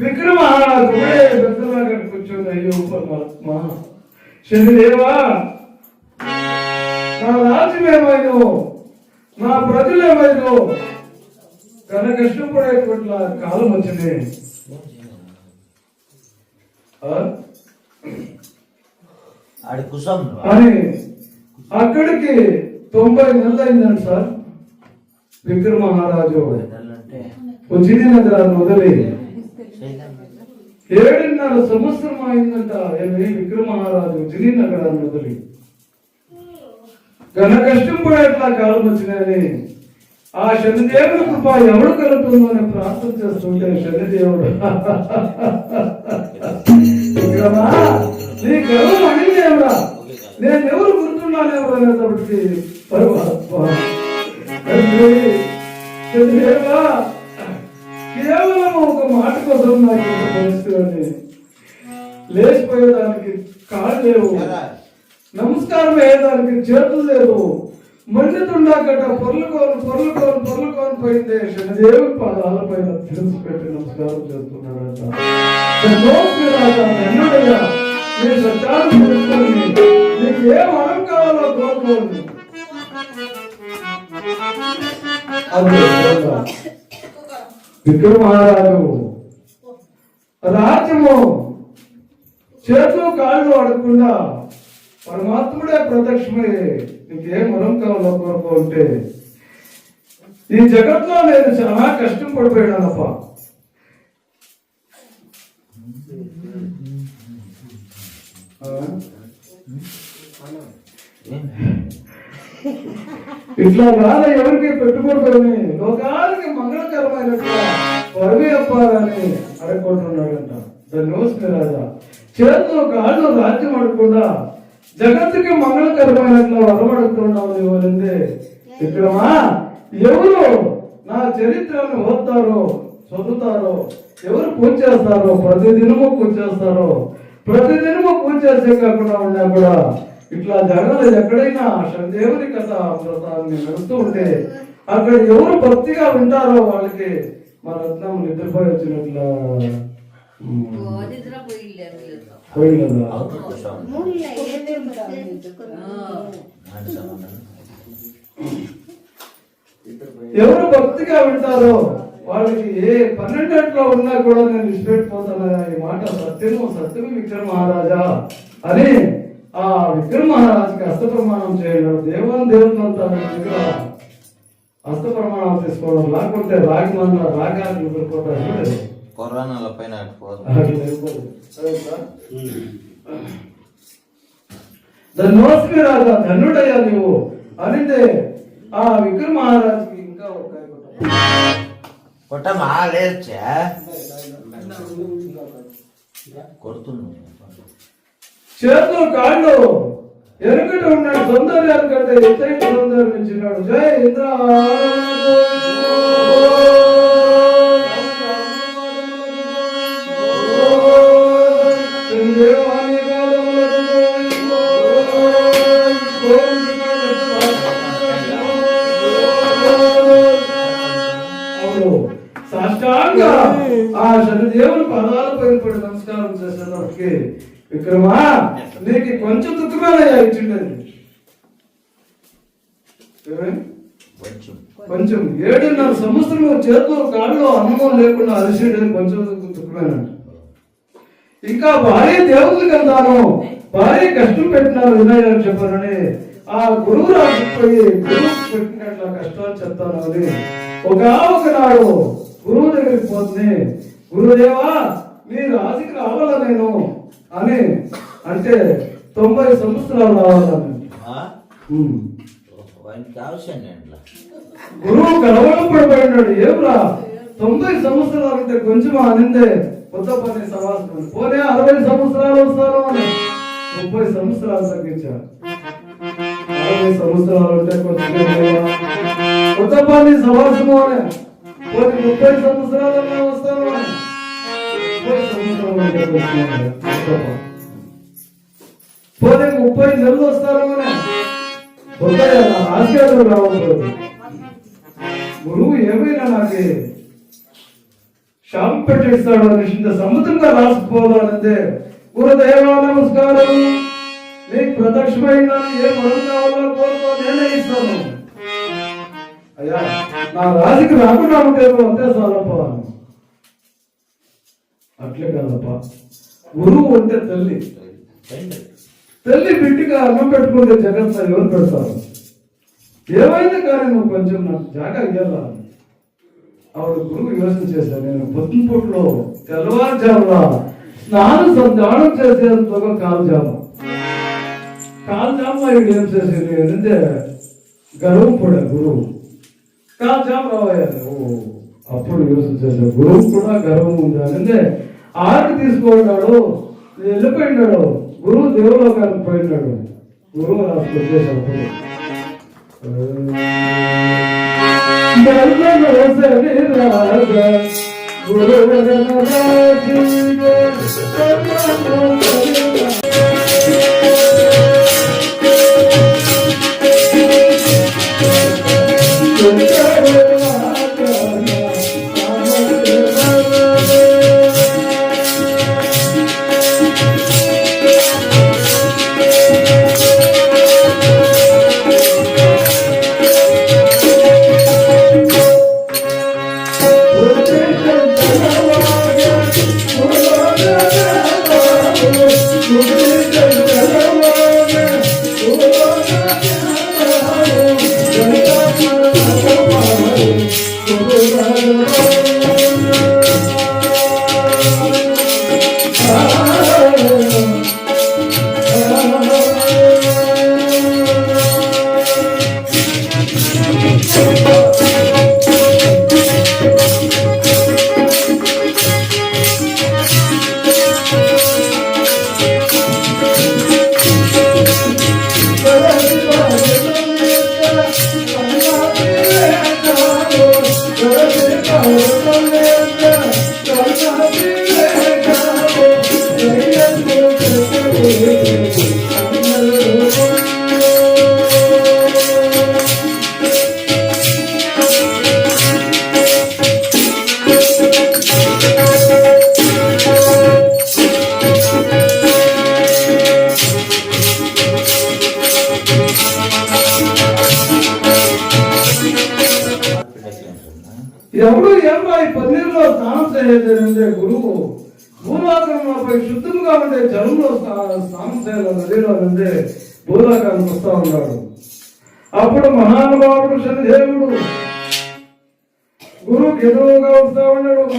విక్రమ మహారాజు కూర్చొని అయ్యో పరమాత్మ శనిదేవా నా రాజ్యం ఏమైనా నా ప్రజలు ఏమైనా కన కష్టపడేటువంటి కాలం వచ్చింది అని అక్కడికి 90 నెలలు అయిందండి సార్. విక్రమ మహారాజు ఉజ్జిని నగరాన్ని వదిలి 7.5 సంవత్సరం అయిందంట. విక్రమ మహారాజు ఉజ్జిని నగరాన్ని వదిలి ఘన కష్టం పడేట్లా కాలం వచ్చినాయని ఆ శనిదేవుడి కృప ఎవడు కలుగుతుందో అని ప్రార్థన చేస్తుంటే శనిదేవుడు విక్రమా నీ గర్వం అడిగేవరా, నేను ఎవరు గుర్తున్నానెవరు అనేటప్పటికి పరమాత్మ శనిదేవా కేవలం ఒక మాట కోసం నాకు పరిస్థితి లేచిపోయేదానికి కాళ్ళు లేవు, నమస్కారం వేయడానికి చేతులు లేవు, మండుతుండాకట పొర్లుకోని పోయిందే. శనిదేవుడి పాదాల పైన తెలిసిపెట్టి నమస్కారం చేస్తున్నాడంట. ఎన్నడయ్యా నీ సత్యాన్ని తెలుసుకొని నీకు ఏ వరం కావాలో కోరుకోండి. విక్రమ మహారాజు రాజ్యము చేతులు కాళ్ళు అడగకుండా పరమాత్ముడే ప్రత్యక్షమై నీకేం వరం కావాలో కోరుకో ఉంటే ఈ జగత్తులో నేను చాలా కష్టం పడిపోయానప్ప. ఇట్లా కాదు ఎవరికి పెట్టుకోవద్దని లోకానికి మంగళకరమైనట్టు వరమే అప్పాలని అడగకుంటున్నాడంట. దాన్ని రాజా చేతులు కాళ్ళు రాజ్యం అడగకుండా జగత్తుకి మంగళకరమైనట్లు వరమడుతున్నావు నువ్వు అనింది. విక్రమా, ఎవరు నా చరిత్రను ఓద్తారో చదువుతారో, ఎవరు పూజ చేస్తారో, ప్రతిదినము పూజ చేస్తారో, ప్రతిదినము పూజ చేసే కాకుండా ఉన్నా కూడా ఇట్లా జగలు ఎక్కడైనా దేవుని కథ వ్రతాన్ని నడుస్తూ ఉంటే అక్కడ ఎవరు భక్తిగా ఉంటారో వాళ్ళకి మా రత్నం నిద్రపోయి వచ్చినట్లా ఎవరు భక్తిగా వింటారో వాళ్ళకి ఏ 12 ఉన్నా కూడా నేను విడిచిపెట్టిపోతాను. ఈ మాట సత్యము సత్యము విక్రమ మహారాజా అని ఆ విక్రమ మహారాజుకి హస్త ప్రమాణం చేయడం. దేవునంతా దగ్గర హస్త ప్రమాణం తీసుకోవడం, లేకుంటే రాగి మంద రాగాన్ని ఎదుర్కోవడం కరోనాల పైన ధన్యోస్మి రాజా, ధన్యుడయ్యా నీవు అనిందే ఆ విక్రమ మహారాజుకి ఇంకా చేతులు కాళ్ళు ఎరుకటి ఉన్నాడు. సౌందర్యాలు కంటే ఎత్తైన సౌందర్యం ఇచ్చినాడు. జై ఇంద్ర సాష్టాంగా ఆ శనిదేవుని పాదాల పైన పడి నమస్కారం చేసేటప్పటికి విక్రమా నీకు కొంచెం దుఃఖమేనయ్యా ఇచ్చిండేది. కొంచెం 7.5 సంవత్సరం చేతులు కాళ్ళు అన్నమం లేకుండా అరిసేయడం కొంచెం దుఃఖమేనంట. ఇంకా భారీ దేవుళ్ళకి అంతాను భారీ కష్టం పెట్టినారు వినయ్ అని చెప్పారని ఆ గురువు రాకపోయి గురువు పెట్టినట్ల కష్టాలు చెప్తాను అని ఒకనాడు గురువు దగ్గరికి పోతుంది. గురుదేవా మీరు ఆశకి రావాలా నేను అని అంటే 90 సంవత్సరాలు రావాలని గురువు కలవడం పడిపోయినాడు. ఏమ్రా 90 సంవత్సరాలు అంటే కొంచెం అనిందే కొత్త పని సవాసం పోనీ 60 సంవత్సరాలు వస్తాను అని 30 సంవత్సరాలు తగ్గించారు. 60 సంవత్సరాలు అంటే కొంచెం కొత్త పని సవాసము అని పోనీ 30 సంవత్సరాలన్నా వస్తాను అని 30 సంవత్సరాలు అంటే పోనీ 30 నెలలు వస్తాను అని ఆశయాలు రావట్లేదు. గురువు ఏమైనా నాకు శాపం పెట్టిస్తాడు అని సముద్రంగా రాసుకుపోవాలంటే గురుదేవా నమస్కారం, నీకు ప్రత్యక్షమైన ఏ వరం కావాలో కోరుకో నేనే ఇస్తాను. అయ్యా నా రాజుకి రాకుండా ఉంటేమో అంతే చాలప్ప. అట్లే కాదప్ప, గురువు అంటే తల్లి. తల్లి బిడ్డగా అన్నం పెట్టుకుంటే జగత్ ఎవరు పెడతారు? ఏమైంది కానీ నువ్వు కొంచెం నాకు జాగా ఇయ్యాలా? ఆవిడ గురువు యోచన చేశాను. నేను పొద్దుపూట్లో తెల్లవారుజామున స్నానం చేసేంత కాలుజాము ఆవిడ ఏం చేసేది అంటే గర్వం పడే గురువు కాలుజాము రావయ్యాలి. అప్పుడు యోచన చేశాను గురువు కూడా గర్వం ఉంది అంటే ఆర్తి తీసుకున్నాడు, వెళ్ళిపోయినాడు. గురువు దేవలోకానికి పోయినాడు. గురువు రాసి వచ్చేటప్పుడు ఎవడు ఏమో ఈ పన్నీరులో స్నానం చేయాలంటే గురువు భూలోకంలోపై శుద్ధముగా ఉండే జలంలో స్నానం చేయాలి నదిలో నుండి భూలోకానికి వస్తా ఉన్నాడు. అప్పుడు మహానుభావుడు శనిదేవుడు గురువుకి ఎదురుగా వస్తా ఉన్నాడు. ఒక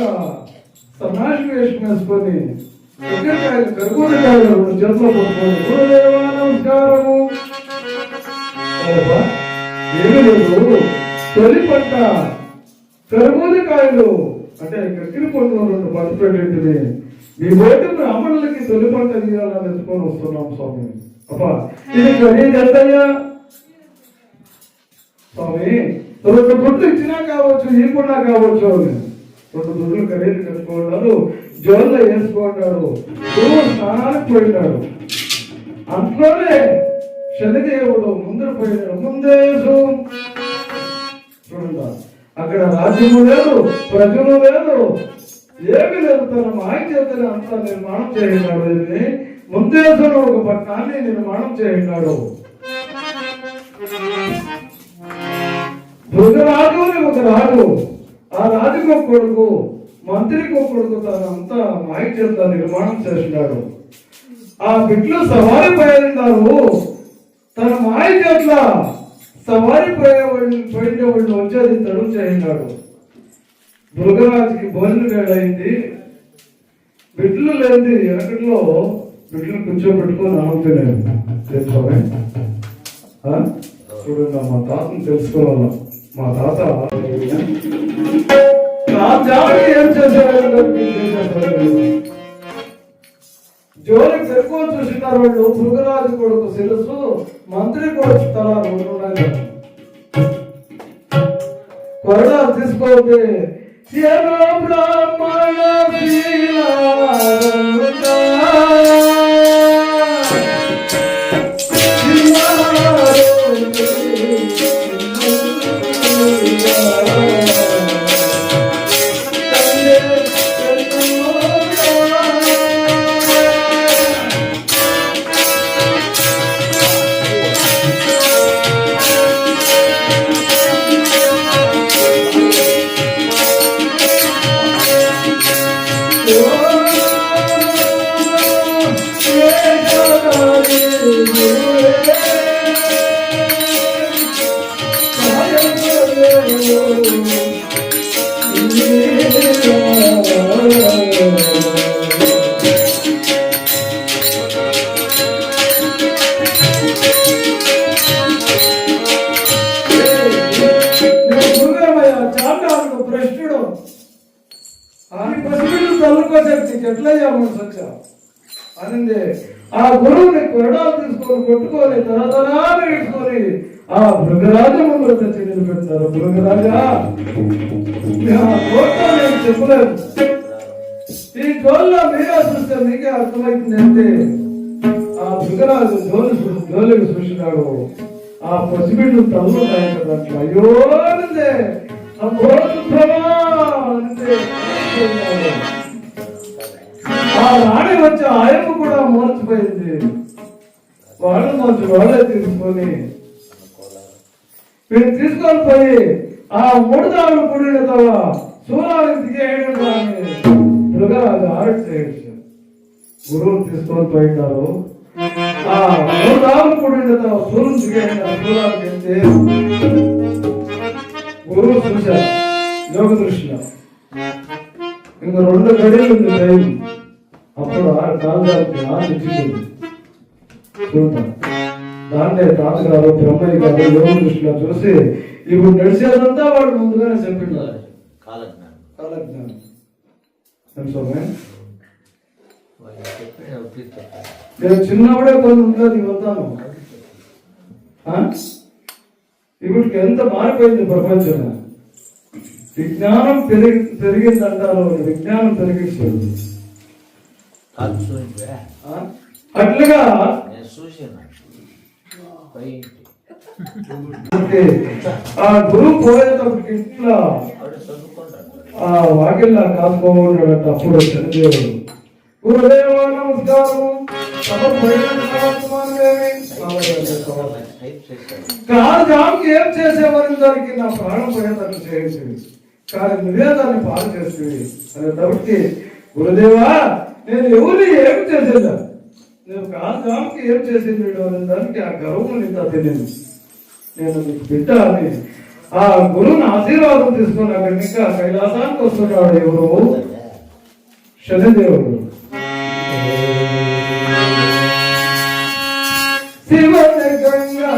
సన్నాసి వేషం వేసుకొని కరుగురికాయలు చేతిలో పట్టుకొని గురుదేవా నమస్కారము. ఏమి లేదు, తొలి పంట కరుగురికాయలు అంటే కక్కిరి పంటలో 2 పంట పెట్టింటివి. మీ ఓటు బ్రాహ్మణులకి తొలి పంట తీయాలని ఎత్తుకొని వస్తున్నాం స్వామి. అబ్బా ఇది ఖరీదు ఎంతయ్యా స్వామి? 2 గుడ్లు ఇచ్చినా కావచ్చు, ఇవ్వకుండా కావచ్చు. 2 గుడ్లు ఖరీదు కట్టుకున్నాడు, జోల్లో వేసుకున్నాడు, గురువు స్నానానికి పోయినాడు. అంట్లోనే శనిదేవుడు ముందర పోయినాడు. ముందే చూడండి, అక్కడ రాజ్యము లేదు, ప్రజలు లేదు, ఏమి లేదు. తన మాయ చేతనే అంతా నిర్మాణం చేయినాడు. ఇది ముందేశ్వరం ఒక పట్టణాన్ని నిర్మాణం చేయినాడు. మృగరాజు అని ఒక రాజు, ఆ రాజుకి ఒక కొడుకు, మంత్రికి ఒక కొడుకు, తనంతా మాయ చేత నిర్మాణం చేసినాడు. ఆ బిడ్డలు సవారి పోయినారు. తన మాయ చేత సవారి పోయిన వాళ్ళు వచ్చేది తడుపు చేయినాడు. మృగరాజుకి భోజనం వేళయింది. బిడ్డలు లేని వెనకట్లో బిడ్డలు కూర్చోబెట్టుకొని ఆగుతున్నాడు. తెలుసుకోవే చూడండి, మా తాతను తెలుసుకోవాల. మా తాత ఏం చేశారు? జోలికి ఎక్కువ చూసినారు వాళ్ళు. మృగరాజు కొడుకు శిరస్సు, మంత్రి కొడుకు తల 2 ఉన్నాయి. కొరడా తీసుకోతే బ్రాహ్మణ అనింది. ఆ గురువుని కొరడాలు తీసుకొని కొట్టుకొని తరతరాలు ఇట్టుకొని ఆ మృగరాజు ముందు తెచ్చి నిలబెడతారు. మృగరాజా నేను చెప్పలేదు. ఈ జోల్లో మీరే చూస్తే మీకే అర్థమైంది అంటే ఆ మృగరాజు జోలికి చూసినాడు. ఆ పసిబిడ్డు తల్లు అట్లా అయ్యో అనిందే. ఆ రాణి వచ్చి ఆయమ్మ కూడా మోర్చిపోయింది. వాళ్ళు మంచి వాళ్ళే తీసుకొని వీళ్ళు తీసుకొని పోయి ఆ 3 దారులు కూడిన తవా సూరానికి దిగేయడం కానీ మృగరాజు ఆరట్లేదు. గురువుని తీసుకొని పోయినారు. ఆ 3 దారులు కూడిన తవా సూర్యుని దిగేయడం సూరానికి వెళ్తే గురువు చూశారు యోగ దృష్టిలో. ఇంక 2 గడియలు ఉంది టైం. అప్పుడు తాతగారికి ఆశించింది. దాన్నే తాతగారు బ్రహ్మయ్య గారు యోగ దృష్టిలో చూసి ఇప్పుడు నడిచేదంతా వాడు ముందుగానే చెప్పినారు. కాలజ్ఞానం నేను చిన్నప్పుడే కొన్ని ఉంటుంది వద్దాను. ఇప్పటికి ఎంత మారిపోయింది ప్రపంచం. విజ్ఞానం పెరిగిందంటారు, విజ్ఞానం పెరిగిస్తుంది. అట్లుగా ఆ గురువు పోయేటప్పటికి ఇంట్లో ఆ వాకిల్లా కాసుకోంటాడట. అప్పుడు శనిదేవుడు గురుదేవ నమస్కారం కాదు ఏం చేసేవారిని దానికి నా ప్రాణం పోయేటట్టు చేసేది, కానీ నువ్వే దాన్ని పాలు చేస్తుంది అనేటప్పటికి గురుదేవా నేను ఎవరిని ఏం చేసేదా, నేను కాదుకి ఏం చేసింది అనే దానికి ఆ గర్వం నీకు తెలియదు. నేను నీకు బిడ్డ అని ఆ గురువుని ఆశీర్వాదం తీసుకుని అక్కడి ఇంకా కైలాసానికి వస్తున్నాడు. ఎవరు? శనిదేవుడు. శివన గంగా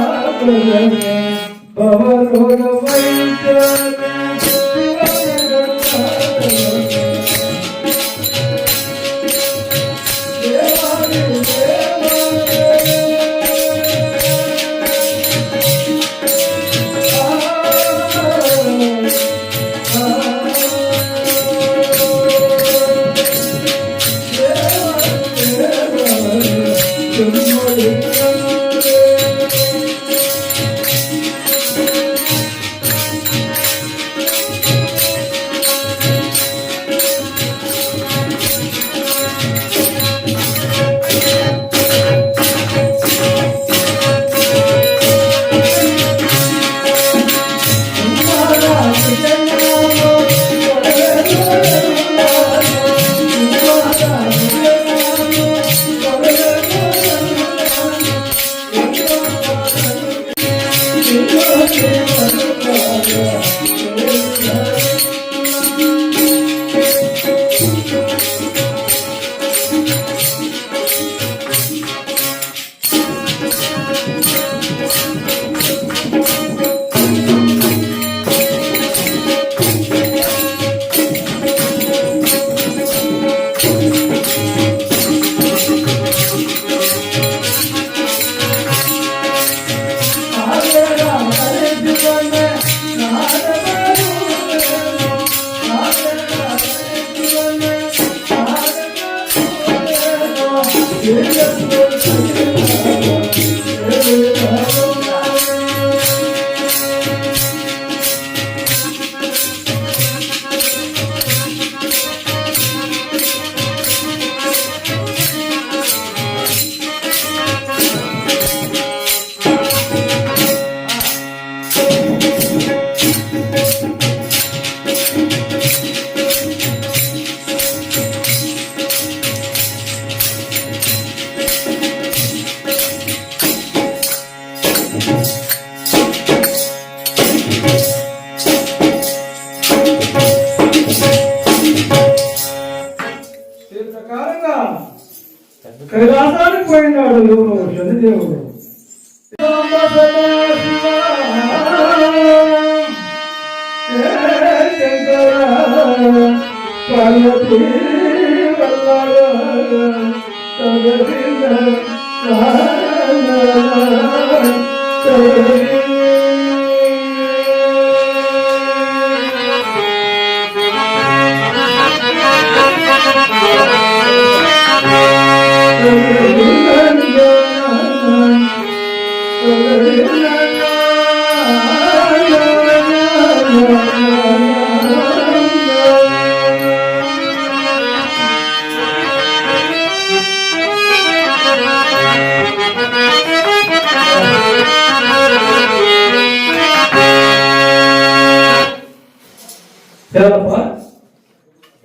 కైలాసానికి పోయినాడు. ఎవరు? శనిదేవుడు.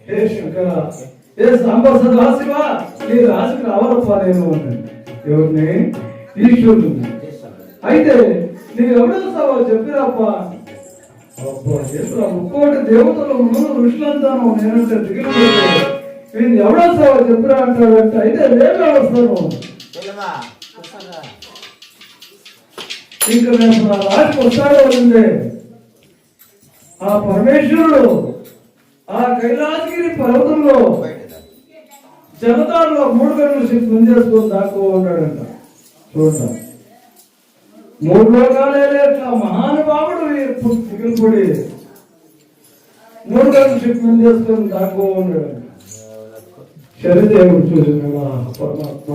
ఏ శంకర, ఏ సాంబ సదాశివ, నీ రాజుకి రావాలప్ప నేను ఎవరిని? ఈశ్వరుడు. అయితే నీకు ఎవడొస్తావో చెప్పిరాప్ప. అబ్బా చెప్పురా, ముక్కోటి దేవతలు ఋషులంతా నేనంటే దిగిపోతే నేను ఎవడొస్తావో చెప్పిరా అంటాడంటే, అయితే రేపు వస్తాను. ఇంకా రేపు నా రాజుకి వస్తాడో ఉంది. ఆ పరమేశ్వరుడు ఆ కైలాసగిరి పర్వతంలో జనతాల్లో 3 గంటలు పనిచేసుకొని దాక్కో ఉన్నాడంట. చూద్దాం, 3 లోకాలే లేక మహానుభావుడు దిగులుపడి 3 గంటలు షిప్మెంట్ చేసుకొని దాక్కో ఉన్నాడు. శనిదేవుడు చూసినాడు పరమాత్మ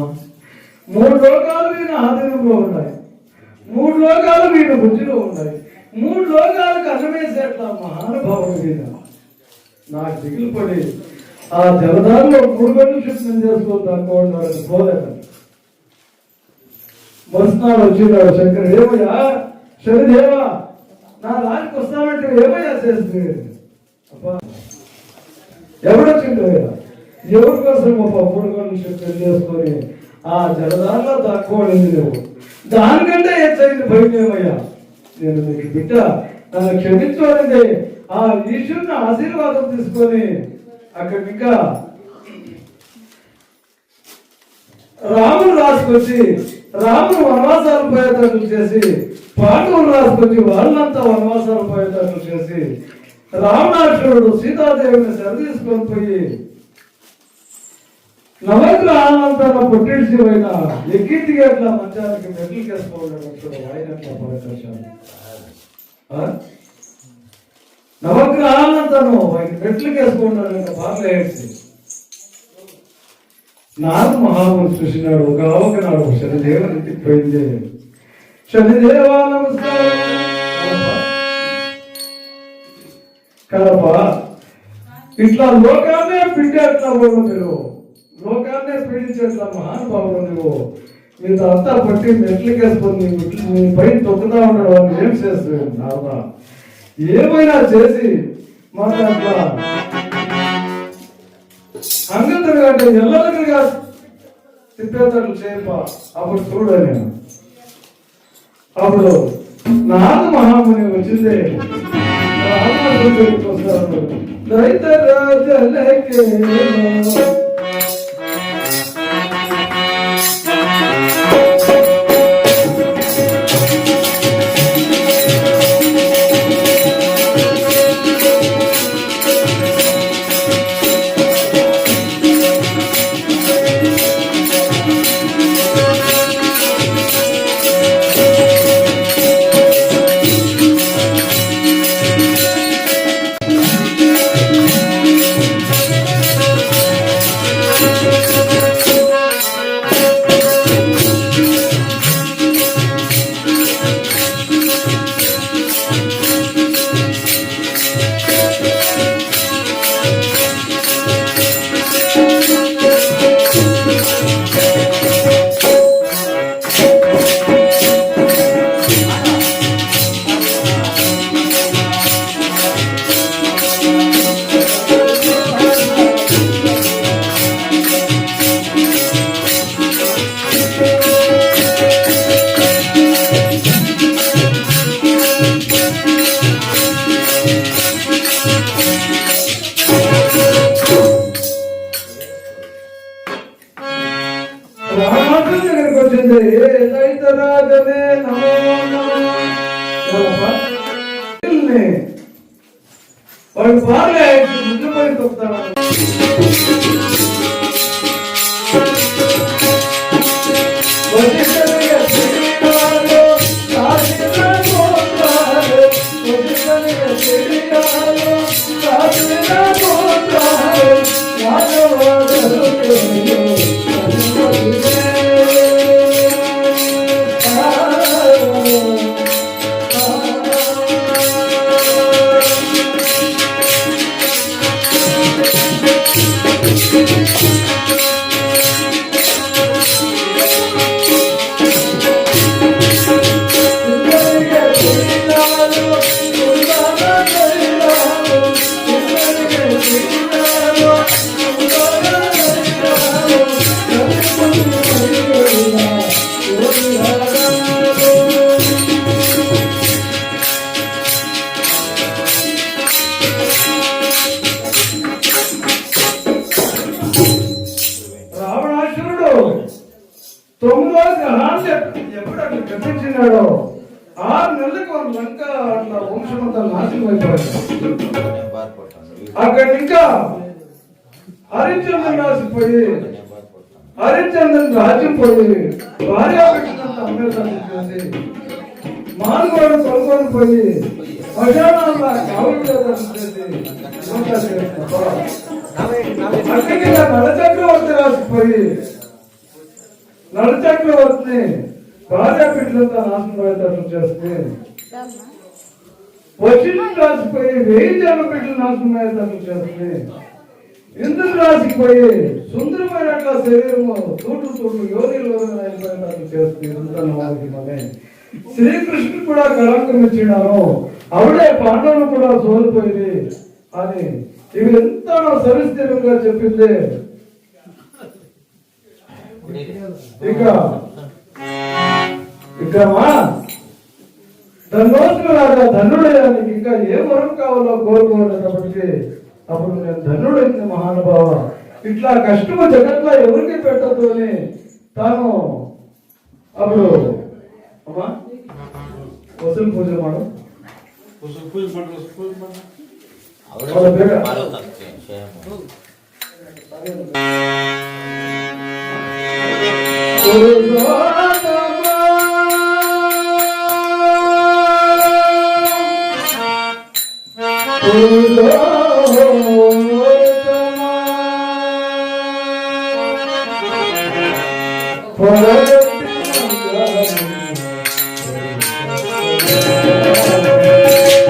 3 లోకాలు వీని ఆధీనంలో ఉన్నాయి, 3 లోకాలు వీటి బుద్ధిలో ఉన్నాయి, 3 లోకాలకు అన్నమేసేట్లా మహానుభావుడు మీద నాకు దిగులు పడి ఆ జలదారిలో 3 గంటలు షిప్మెంట్ చేసుకొని దాక్కో ఉన్నాడు. పోలేడు. మరుసనాడు వచ్చినాడు శంకరుడు. ఏమయ్యా శనిదేవా, నా రానికి వస్తామంటే ఏమయ్యా చేస్తుంది? అబ్బా ఎవడొచ్చిండు? ఎవరి కోసం గొప్ప 3 గంటలు షిప్మెంట్ చేసుకొని ఆ జలదారిలో దాక్కోవడింది నువ్వు. దానికంటే ఎచ్చైంది భయం ఏమయ్యా? నేను నీకు బిడ్డ, నన్ను క్షమించండి. ఆ ఈశ్వరుని ఆశీర్వాదం తీసుకొని అక్కడ ఇంకా రాముడు రాసుకొచ్చి రాముడు వనవాసాలు పోయేటట్లు చేసి, పాండవులు రాసుకొచ్చి వాళ్ళంతా వనవాసాలు పోయేటట్లు చేసి, రావణాసురుడు సీతాదేవిని సరిదీసుకొని పోయి నవగ్రహాలంతా పొట్టిడిచి పోయిన ఎక్కింటికి అట్లా మంచానికి మెట్లు కేసుకోవడం ఆయన అట్లా పడేసాను. నవగ్రహాలంతాను ఆయన మెట్లు కేసుకున్నాడు. బాగా ఏడ్చి నాకు మహాముని చూసినాడు. ఒకనాడు శనిదేవుని ఇంటికి పోయింది. శనిదేవా నమస్కారం కడప ఇట్లా లోకాన్నే పిండేట్లా మీరు, లోకాన్నే పీడించేట్లా మహానుభావుడు నువ్వు. మీరు అంతా పట్టి మెట్లకేసుకొని మీ పైన తొక్కుతా ఉన్నాడు. వాళ్ళు ఏం చేస్తారు? నాన్న ఏమైనా చేసి మన అట్లా అంగంతగా అంటే ఎల్లగా తిప్పేతట్లు చేయప. అప్పుడు చూడ నేను అప్పుడు నాదు మహాముని వచ్చిందే వస్తారు. రైత రాజలకే వాడు బాగా ముద్దుపోయి తొక్కుతాడు. కట్టించినాడో 6 నెలలకు వాళ్ళ లంక అట్లా వంశమంతా నాశనం అయిపోయింది. అక్కడ ఇంకా హరిచంద్రన్ రాసిపోయి హరిచంద్రన్ రాజ్యం పోయి భార్య పెట్టినంత అమ్మేదాన్ని చేసి మానుకోవడం కొనుక్కొని పోయి శ్మశానంలో అందుకే నలచక్రవర్తి రాసిపోయి నలచక్రవర్తిని భార్య బిడ్డలంతా నాశనం అయ్యేటట్లు చేస్తే వశిష్ఠుడు రాసిపోయి 1000 జన బిడ్డలు నాశనం అయ్యేటట్లు చేస్తే ఇంద్రుడు రాసిపోయి సుందరమైన శరీరము తూటు యోనిలో అయిపోయేటట్లు చేస్తే ఇంద్రనే శ్రీకృష్ణుడు కూడా కళంకం ఇచ్చినాను ఆవిడే పాండవులు కూడా సోలిపోయింది అని ఇవి ఎంత సవిస్తీరంగా చెప్పింది. ఇకమా ధనోత్మలాగా ధనుడయ్యానికి ఇంకా ఏ వరం కావాలో కోరుకోలేనప్పటికీ అప్పుడు నేను ధనుడైంది మహానుభావ, ఇట్లా కష్టము జగత్లో ఎవరికి పెట్టద్దు అని తాను అప్పుడు అమ్మా వసూలు పూజ మాడు Hare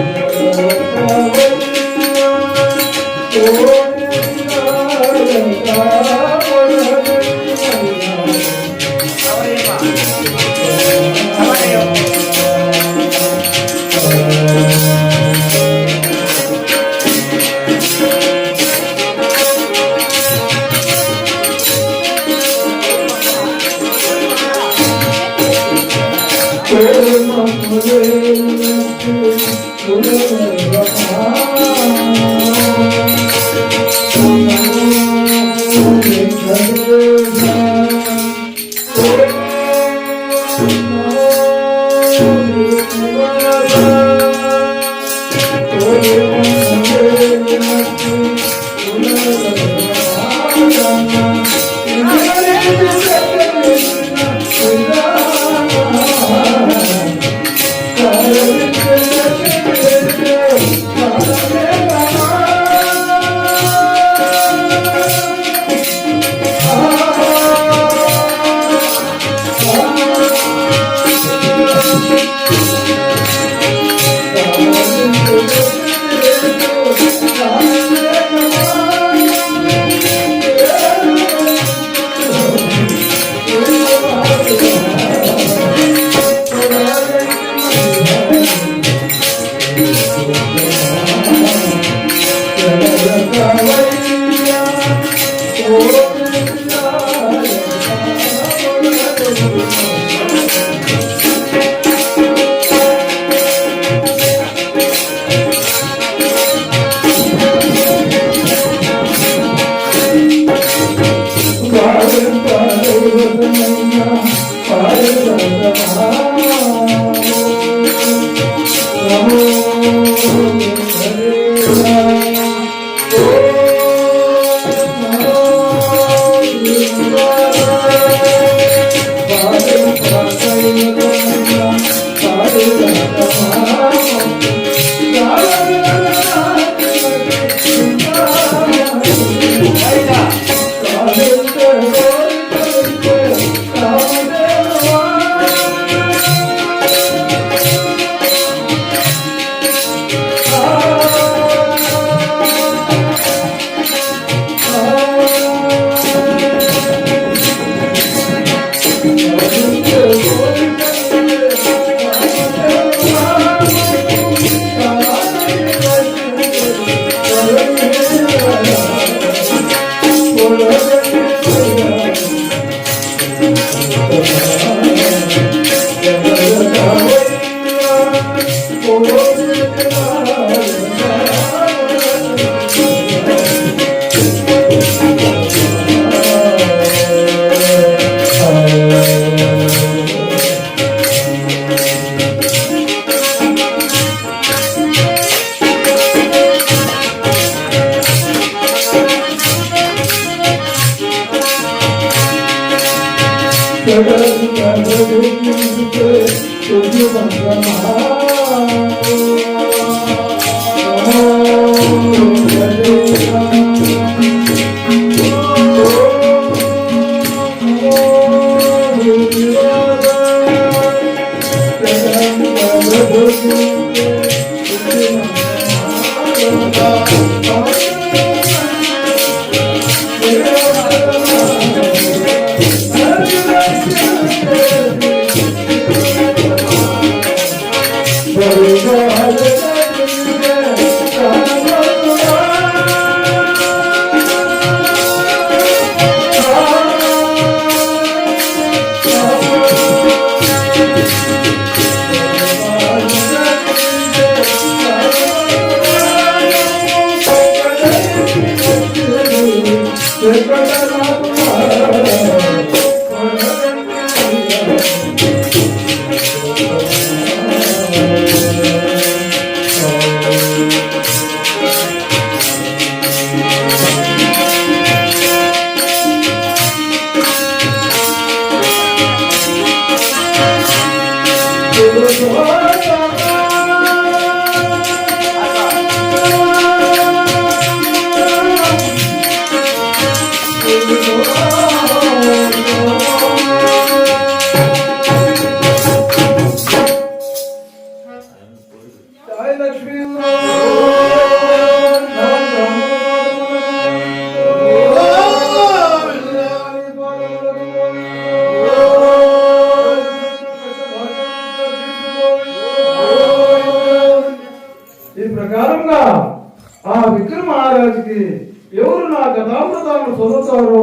ఎవరు నా గతామృతాలను చదువుతారో,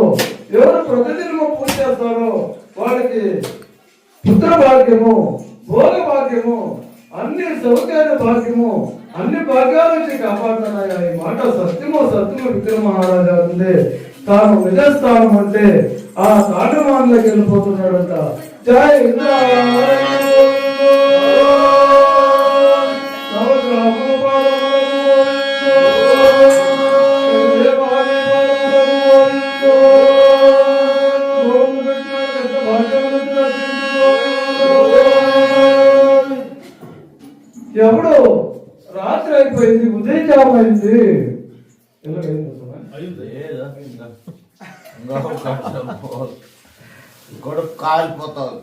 ఎవరు ప్రతిదినము పూజ చేస్తారో వాళ్ళకి పుత్ర భాగ్యము, భోగ భాగ్యము, అన్ని సౌకర్య భాగ్యము, అన్ని భాగ్యాల నుంచి కాపాడుతున్నాయా. ఈ మాట సత్యమో సత్యము విక్రమ మహారాజా ఉంది. తాను విజయస్థానం అంటే ఆ తాండవాన్లోకి వెళ్ళిపోతున్నాడంట. జై ఇంద్ర ఎవడు రాత్రి అయిపోయింది, ఉదయం అయింది. కాలిపోతావు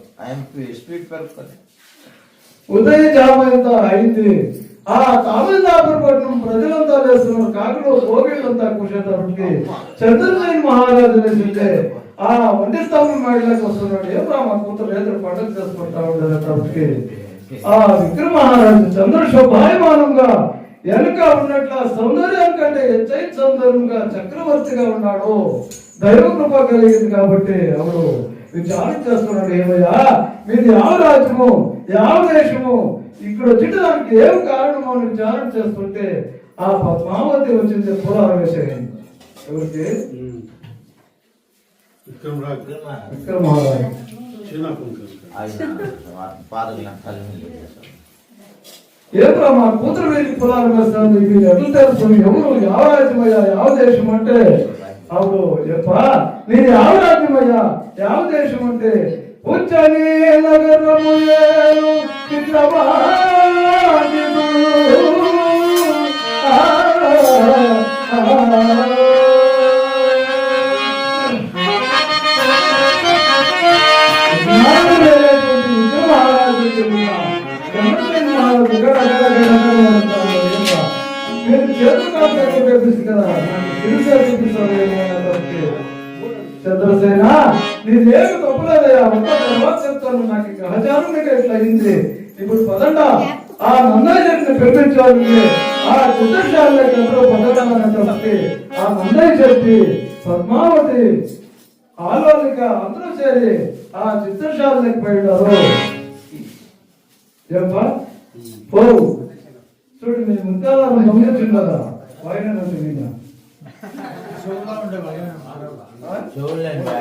స్పీడ్ పెరుగుతుంది. ఉదయ జామంతా అయింది. ఆ తమిళనాపురపట్నం ప్రజలంతా వేస్తున్నారు. కాకులు భోగిళ్ళంతా కూర్చేటప్పటికి చంద్రసేన మహారాజు వేసింటే ఆ వంటి స్తంభం మేడలోకి వస్తున్నాడు. ఏం రా మా కూతురు రైతులు పండుగ చేసుకుంటా ఉండేటప్పటికి ఆ విక్రమ మహారాజు చంద్ర శోభాయమానంగా వెనుక ఉన్నట్ల సౌందర్యం కంటే ఎచ్చైన సౌందర్యంగా చక్రవర్తిగా ఉన్నాడు. దైవ కృప కలిగింది కాబట్టి అవును విచారణ చేస్తున్నాడు. ఏమయ్యా మీది యావ రాజ్యము, యావ దేశము, ఇక్కడ వచ్చేటానికి ఏం కారణమో అని విచారణ చేస్తుంటే ఆ పద్మావతి వచ్చింది పూలార వేసేయండి. ఎవరికి? విక్రమ మహారాజు. ఏదో మా కూతురు వీరికి పొలాలు వేస్తాను. ఇవి ఎట్లా తెలుసు? ఎవరు యావ రాజ్యమయ్యా, యావ దేశం అంటే అవును చెప్పా నేను యావ రాజ్యమయ్యా, యావ దేశం అంటే ఉచ్చని నగరము చంద్రసేన నీదేమి తప్పులేదయ్యా, తర్వాత చెప్తాను. నాకు ఇంకా ఆచారం ఇట్లా అయింది. ఇప్పుడు పదండా ఆ నందయ్యని పెంపించాలి. ఆ చిత్రశాలకి అందరూ పదడాలంటే ఆ నందయ్య చెప్పి పద్మావతి ఆలోలిక అందరూ చేరి ఆ చిత్రశాలకి పోయినారు. ఏమ్మా పో చూడు నేను ముత్యాలను గమనించున్నారా వాయిన చూడలేండి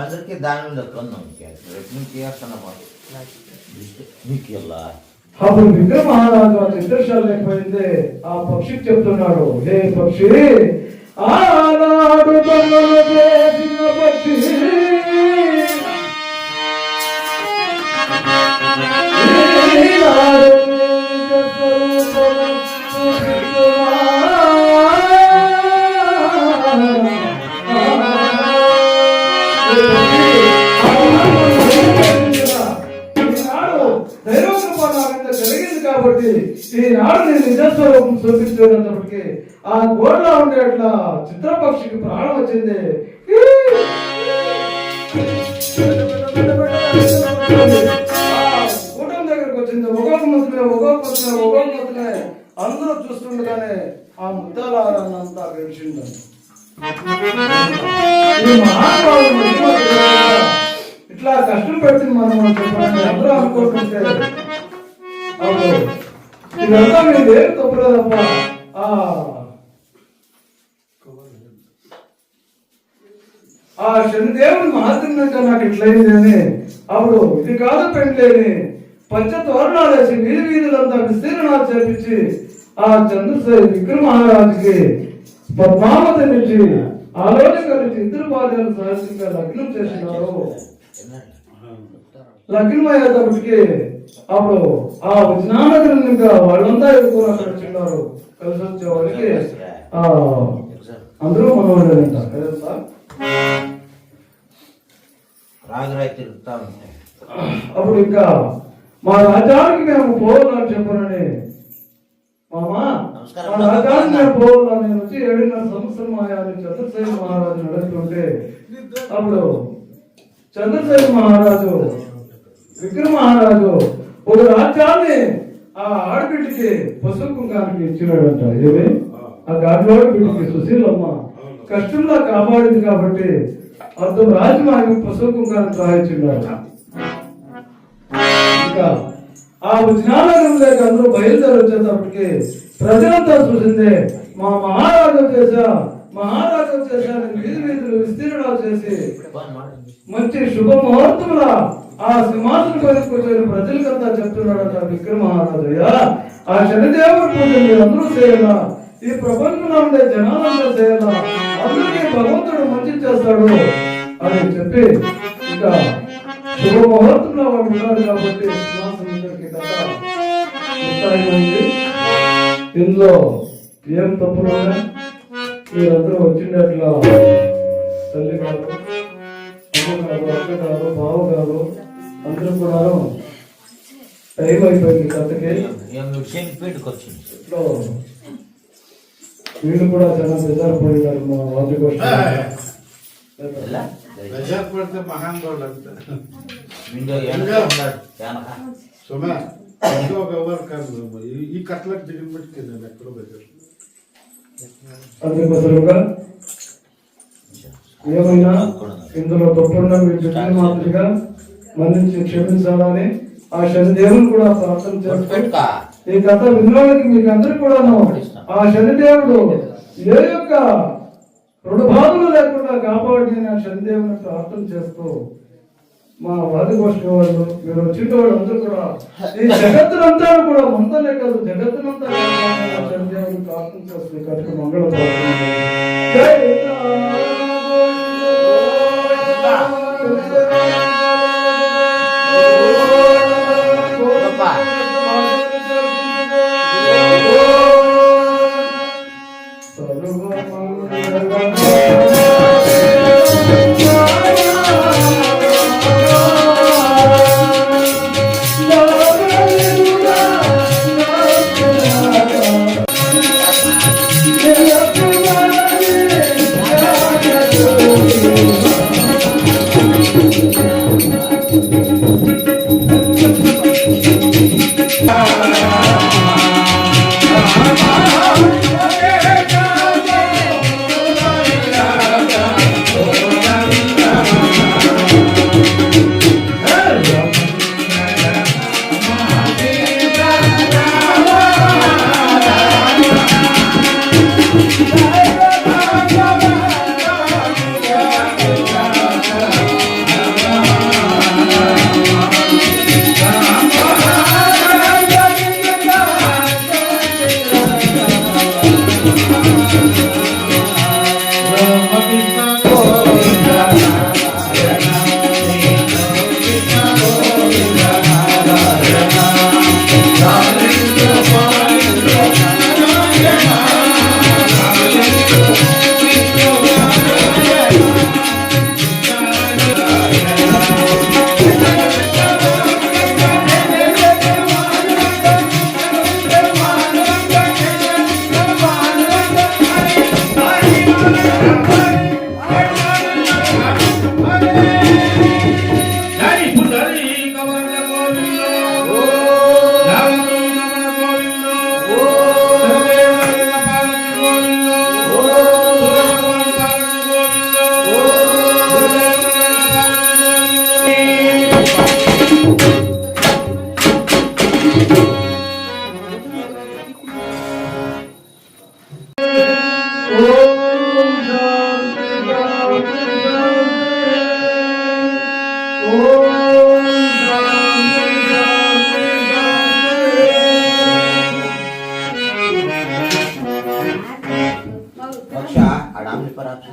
అందరికీ దాని మీద కొన్నాం మీకు ఎలా అప్పుడు విక్రమ మహారాజు చిత్రశాల లేకపోయింది. ఆ పక్షికి చెప్తున్నాడు, హే పక్షి ఆనాడు చేసిన పక్షి ఈనాడు నేను నిజ నిజస్వరూపం చూపించేటప్పటికి ఆ గోడలో ఉండే అట్లా చిత్రపక్షికి ప్రాణం వచ్చింది. కూటం దగ్గరకు వచ్చింది. ఒక్కొక్క ముద్దులే అందరూ చూస్తుండగానే ఆ ముద్దలారంతా గడిచిందండి. ఇట్లా కష్టం పెడుతుంది మనం చెప్పండి. అందరూ అనుకుంటుంటే ఇదంతా మీరు ఏం తప్పలేదప్ప. ఆ శనిదేవుని మహాత్మ్యంగా నాకు ఇట్లయింది అని అప్పుడు ఇది కాదు పెండ్లేని పంచ తోరణాలు వేసి వీధి వీధులంతా విస్తీర్ణాలు చేపించి ఆ చంద్రశేఖర్ విక్రమ మహారాజుకి పద్మావతి నుంచి ఆలోచన నుంచి ఇద్దరు భార్యలు సహజంగా లగ్నం చేసినారు. లగ్నం అయ్యేటప్పటికి అప్పుడు ఆ విజ్ఞానగరం ఇంకా వాళ్ళంతా ఎక్కువ అక్కడ వచ్చిన్నారు. కలిసి వచ్చే వాళ్ళకి అందరూ మనోళ్ళంట కదా సార్. అప్పుడు ఇంకా మా రాజ్యానికి మేము పోవాలని చెప్పానని మామా మా రాజ్యానికి మేము పోవాలని నేను వచ్చి 7.5 సంవత్సరం అయ్యాను. చంద్రశేఖర్ మహారాజు నడుస్తుంటే అప్పుడు చంద్రశేఖర్ మహారాజు విక్రమ మహారాజు ఒక రాజ్యాన్ని ఆ ఆడబిడ్డకి పసుపు కుంకానికి ఇచ్చినాడంట. ఏమి ఆ గాడిలోడి బిడ్డకి సుశీలమ్మ కష్టంలో కాపాడింది కాబట్టి అర్థం రాజమార్గం పసుపు కుంకాన్ని రాయించున్నాడు. ఇంకా ఆ విజ్ఞానం లేక అందరూ బయలుదేరి వచ్చేటప్పటికి ప్రజలంతా చూసిందే మా మహారాజు చేశా వీధి వీధులు విస్తీర్ణాలు చేసి మంచి శుభముహూర్తముల ఆ సింహాసనం పైన కూర్చొని ప్రజలకంతా చెప్తున్నాడంట విక్రమ మహారాజయ్య. ఆ శనిదేవుడి పూజ మీరందరూ చేయాలా, ఈ ప్రపంచంలో ఉండే జనాలంతా చేయాలా, అందరికీ భగవంతుడు మంచి చేస్తాడు అని చెప్పి ఇంకా శుభముహూర్తంలో వాడు ఉన్నారు కాబట్టి సింహాసనం కథ ముక్తాయింది. ఇందులో ఏం తప్పులు ఉన్నాయి? మీరందరూ వచ్చినట్లా తల్లి గారు, అమ్మ గారు, అక్క గారు, బావ గారు అందరూ కూడా టైం అయిపోయింది కథకి. ఇట్లో వీళ్ళు కూడా చాలా బెజారిపోయినారు మా వాటి కోసం. ఈ కట్లకు దిగిన పెట్టుకుంది ఎక్కడో బెజార్. అందుకోసముగా ఏమైనా ఇందులో తప్పున్నా మీరు చెప్పిన మాదిరిగా మన్నించి క్షమించాలని ఆ శనిదేవుని కూడా ప్రార్థన చేస్తా. ఈ కథ విన్నోళ్ళకి మీకు అందరికి కూడాను ఆ శనిదేవుడు ఏ యొక్క రెండు బాధలు లేకుండా కాపాడి ఆ శనిదేవుని ప్రార్థన చేస్తూ మా వాదిగోష్ఠి వాళ్ళు మీరు వచ్చిన వాళ్ళు అందరూ కూడా ఈ జగత్తునంతా కూడా మందలే కాదు జగత్తునంతా శనిదేవుని ప్రార్థన చేస్తుంది కనుక మంగళ మోక్ష ఆడ ఆమ్ని పరాక్ష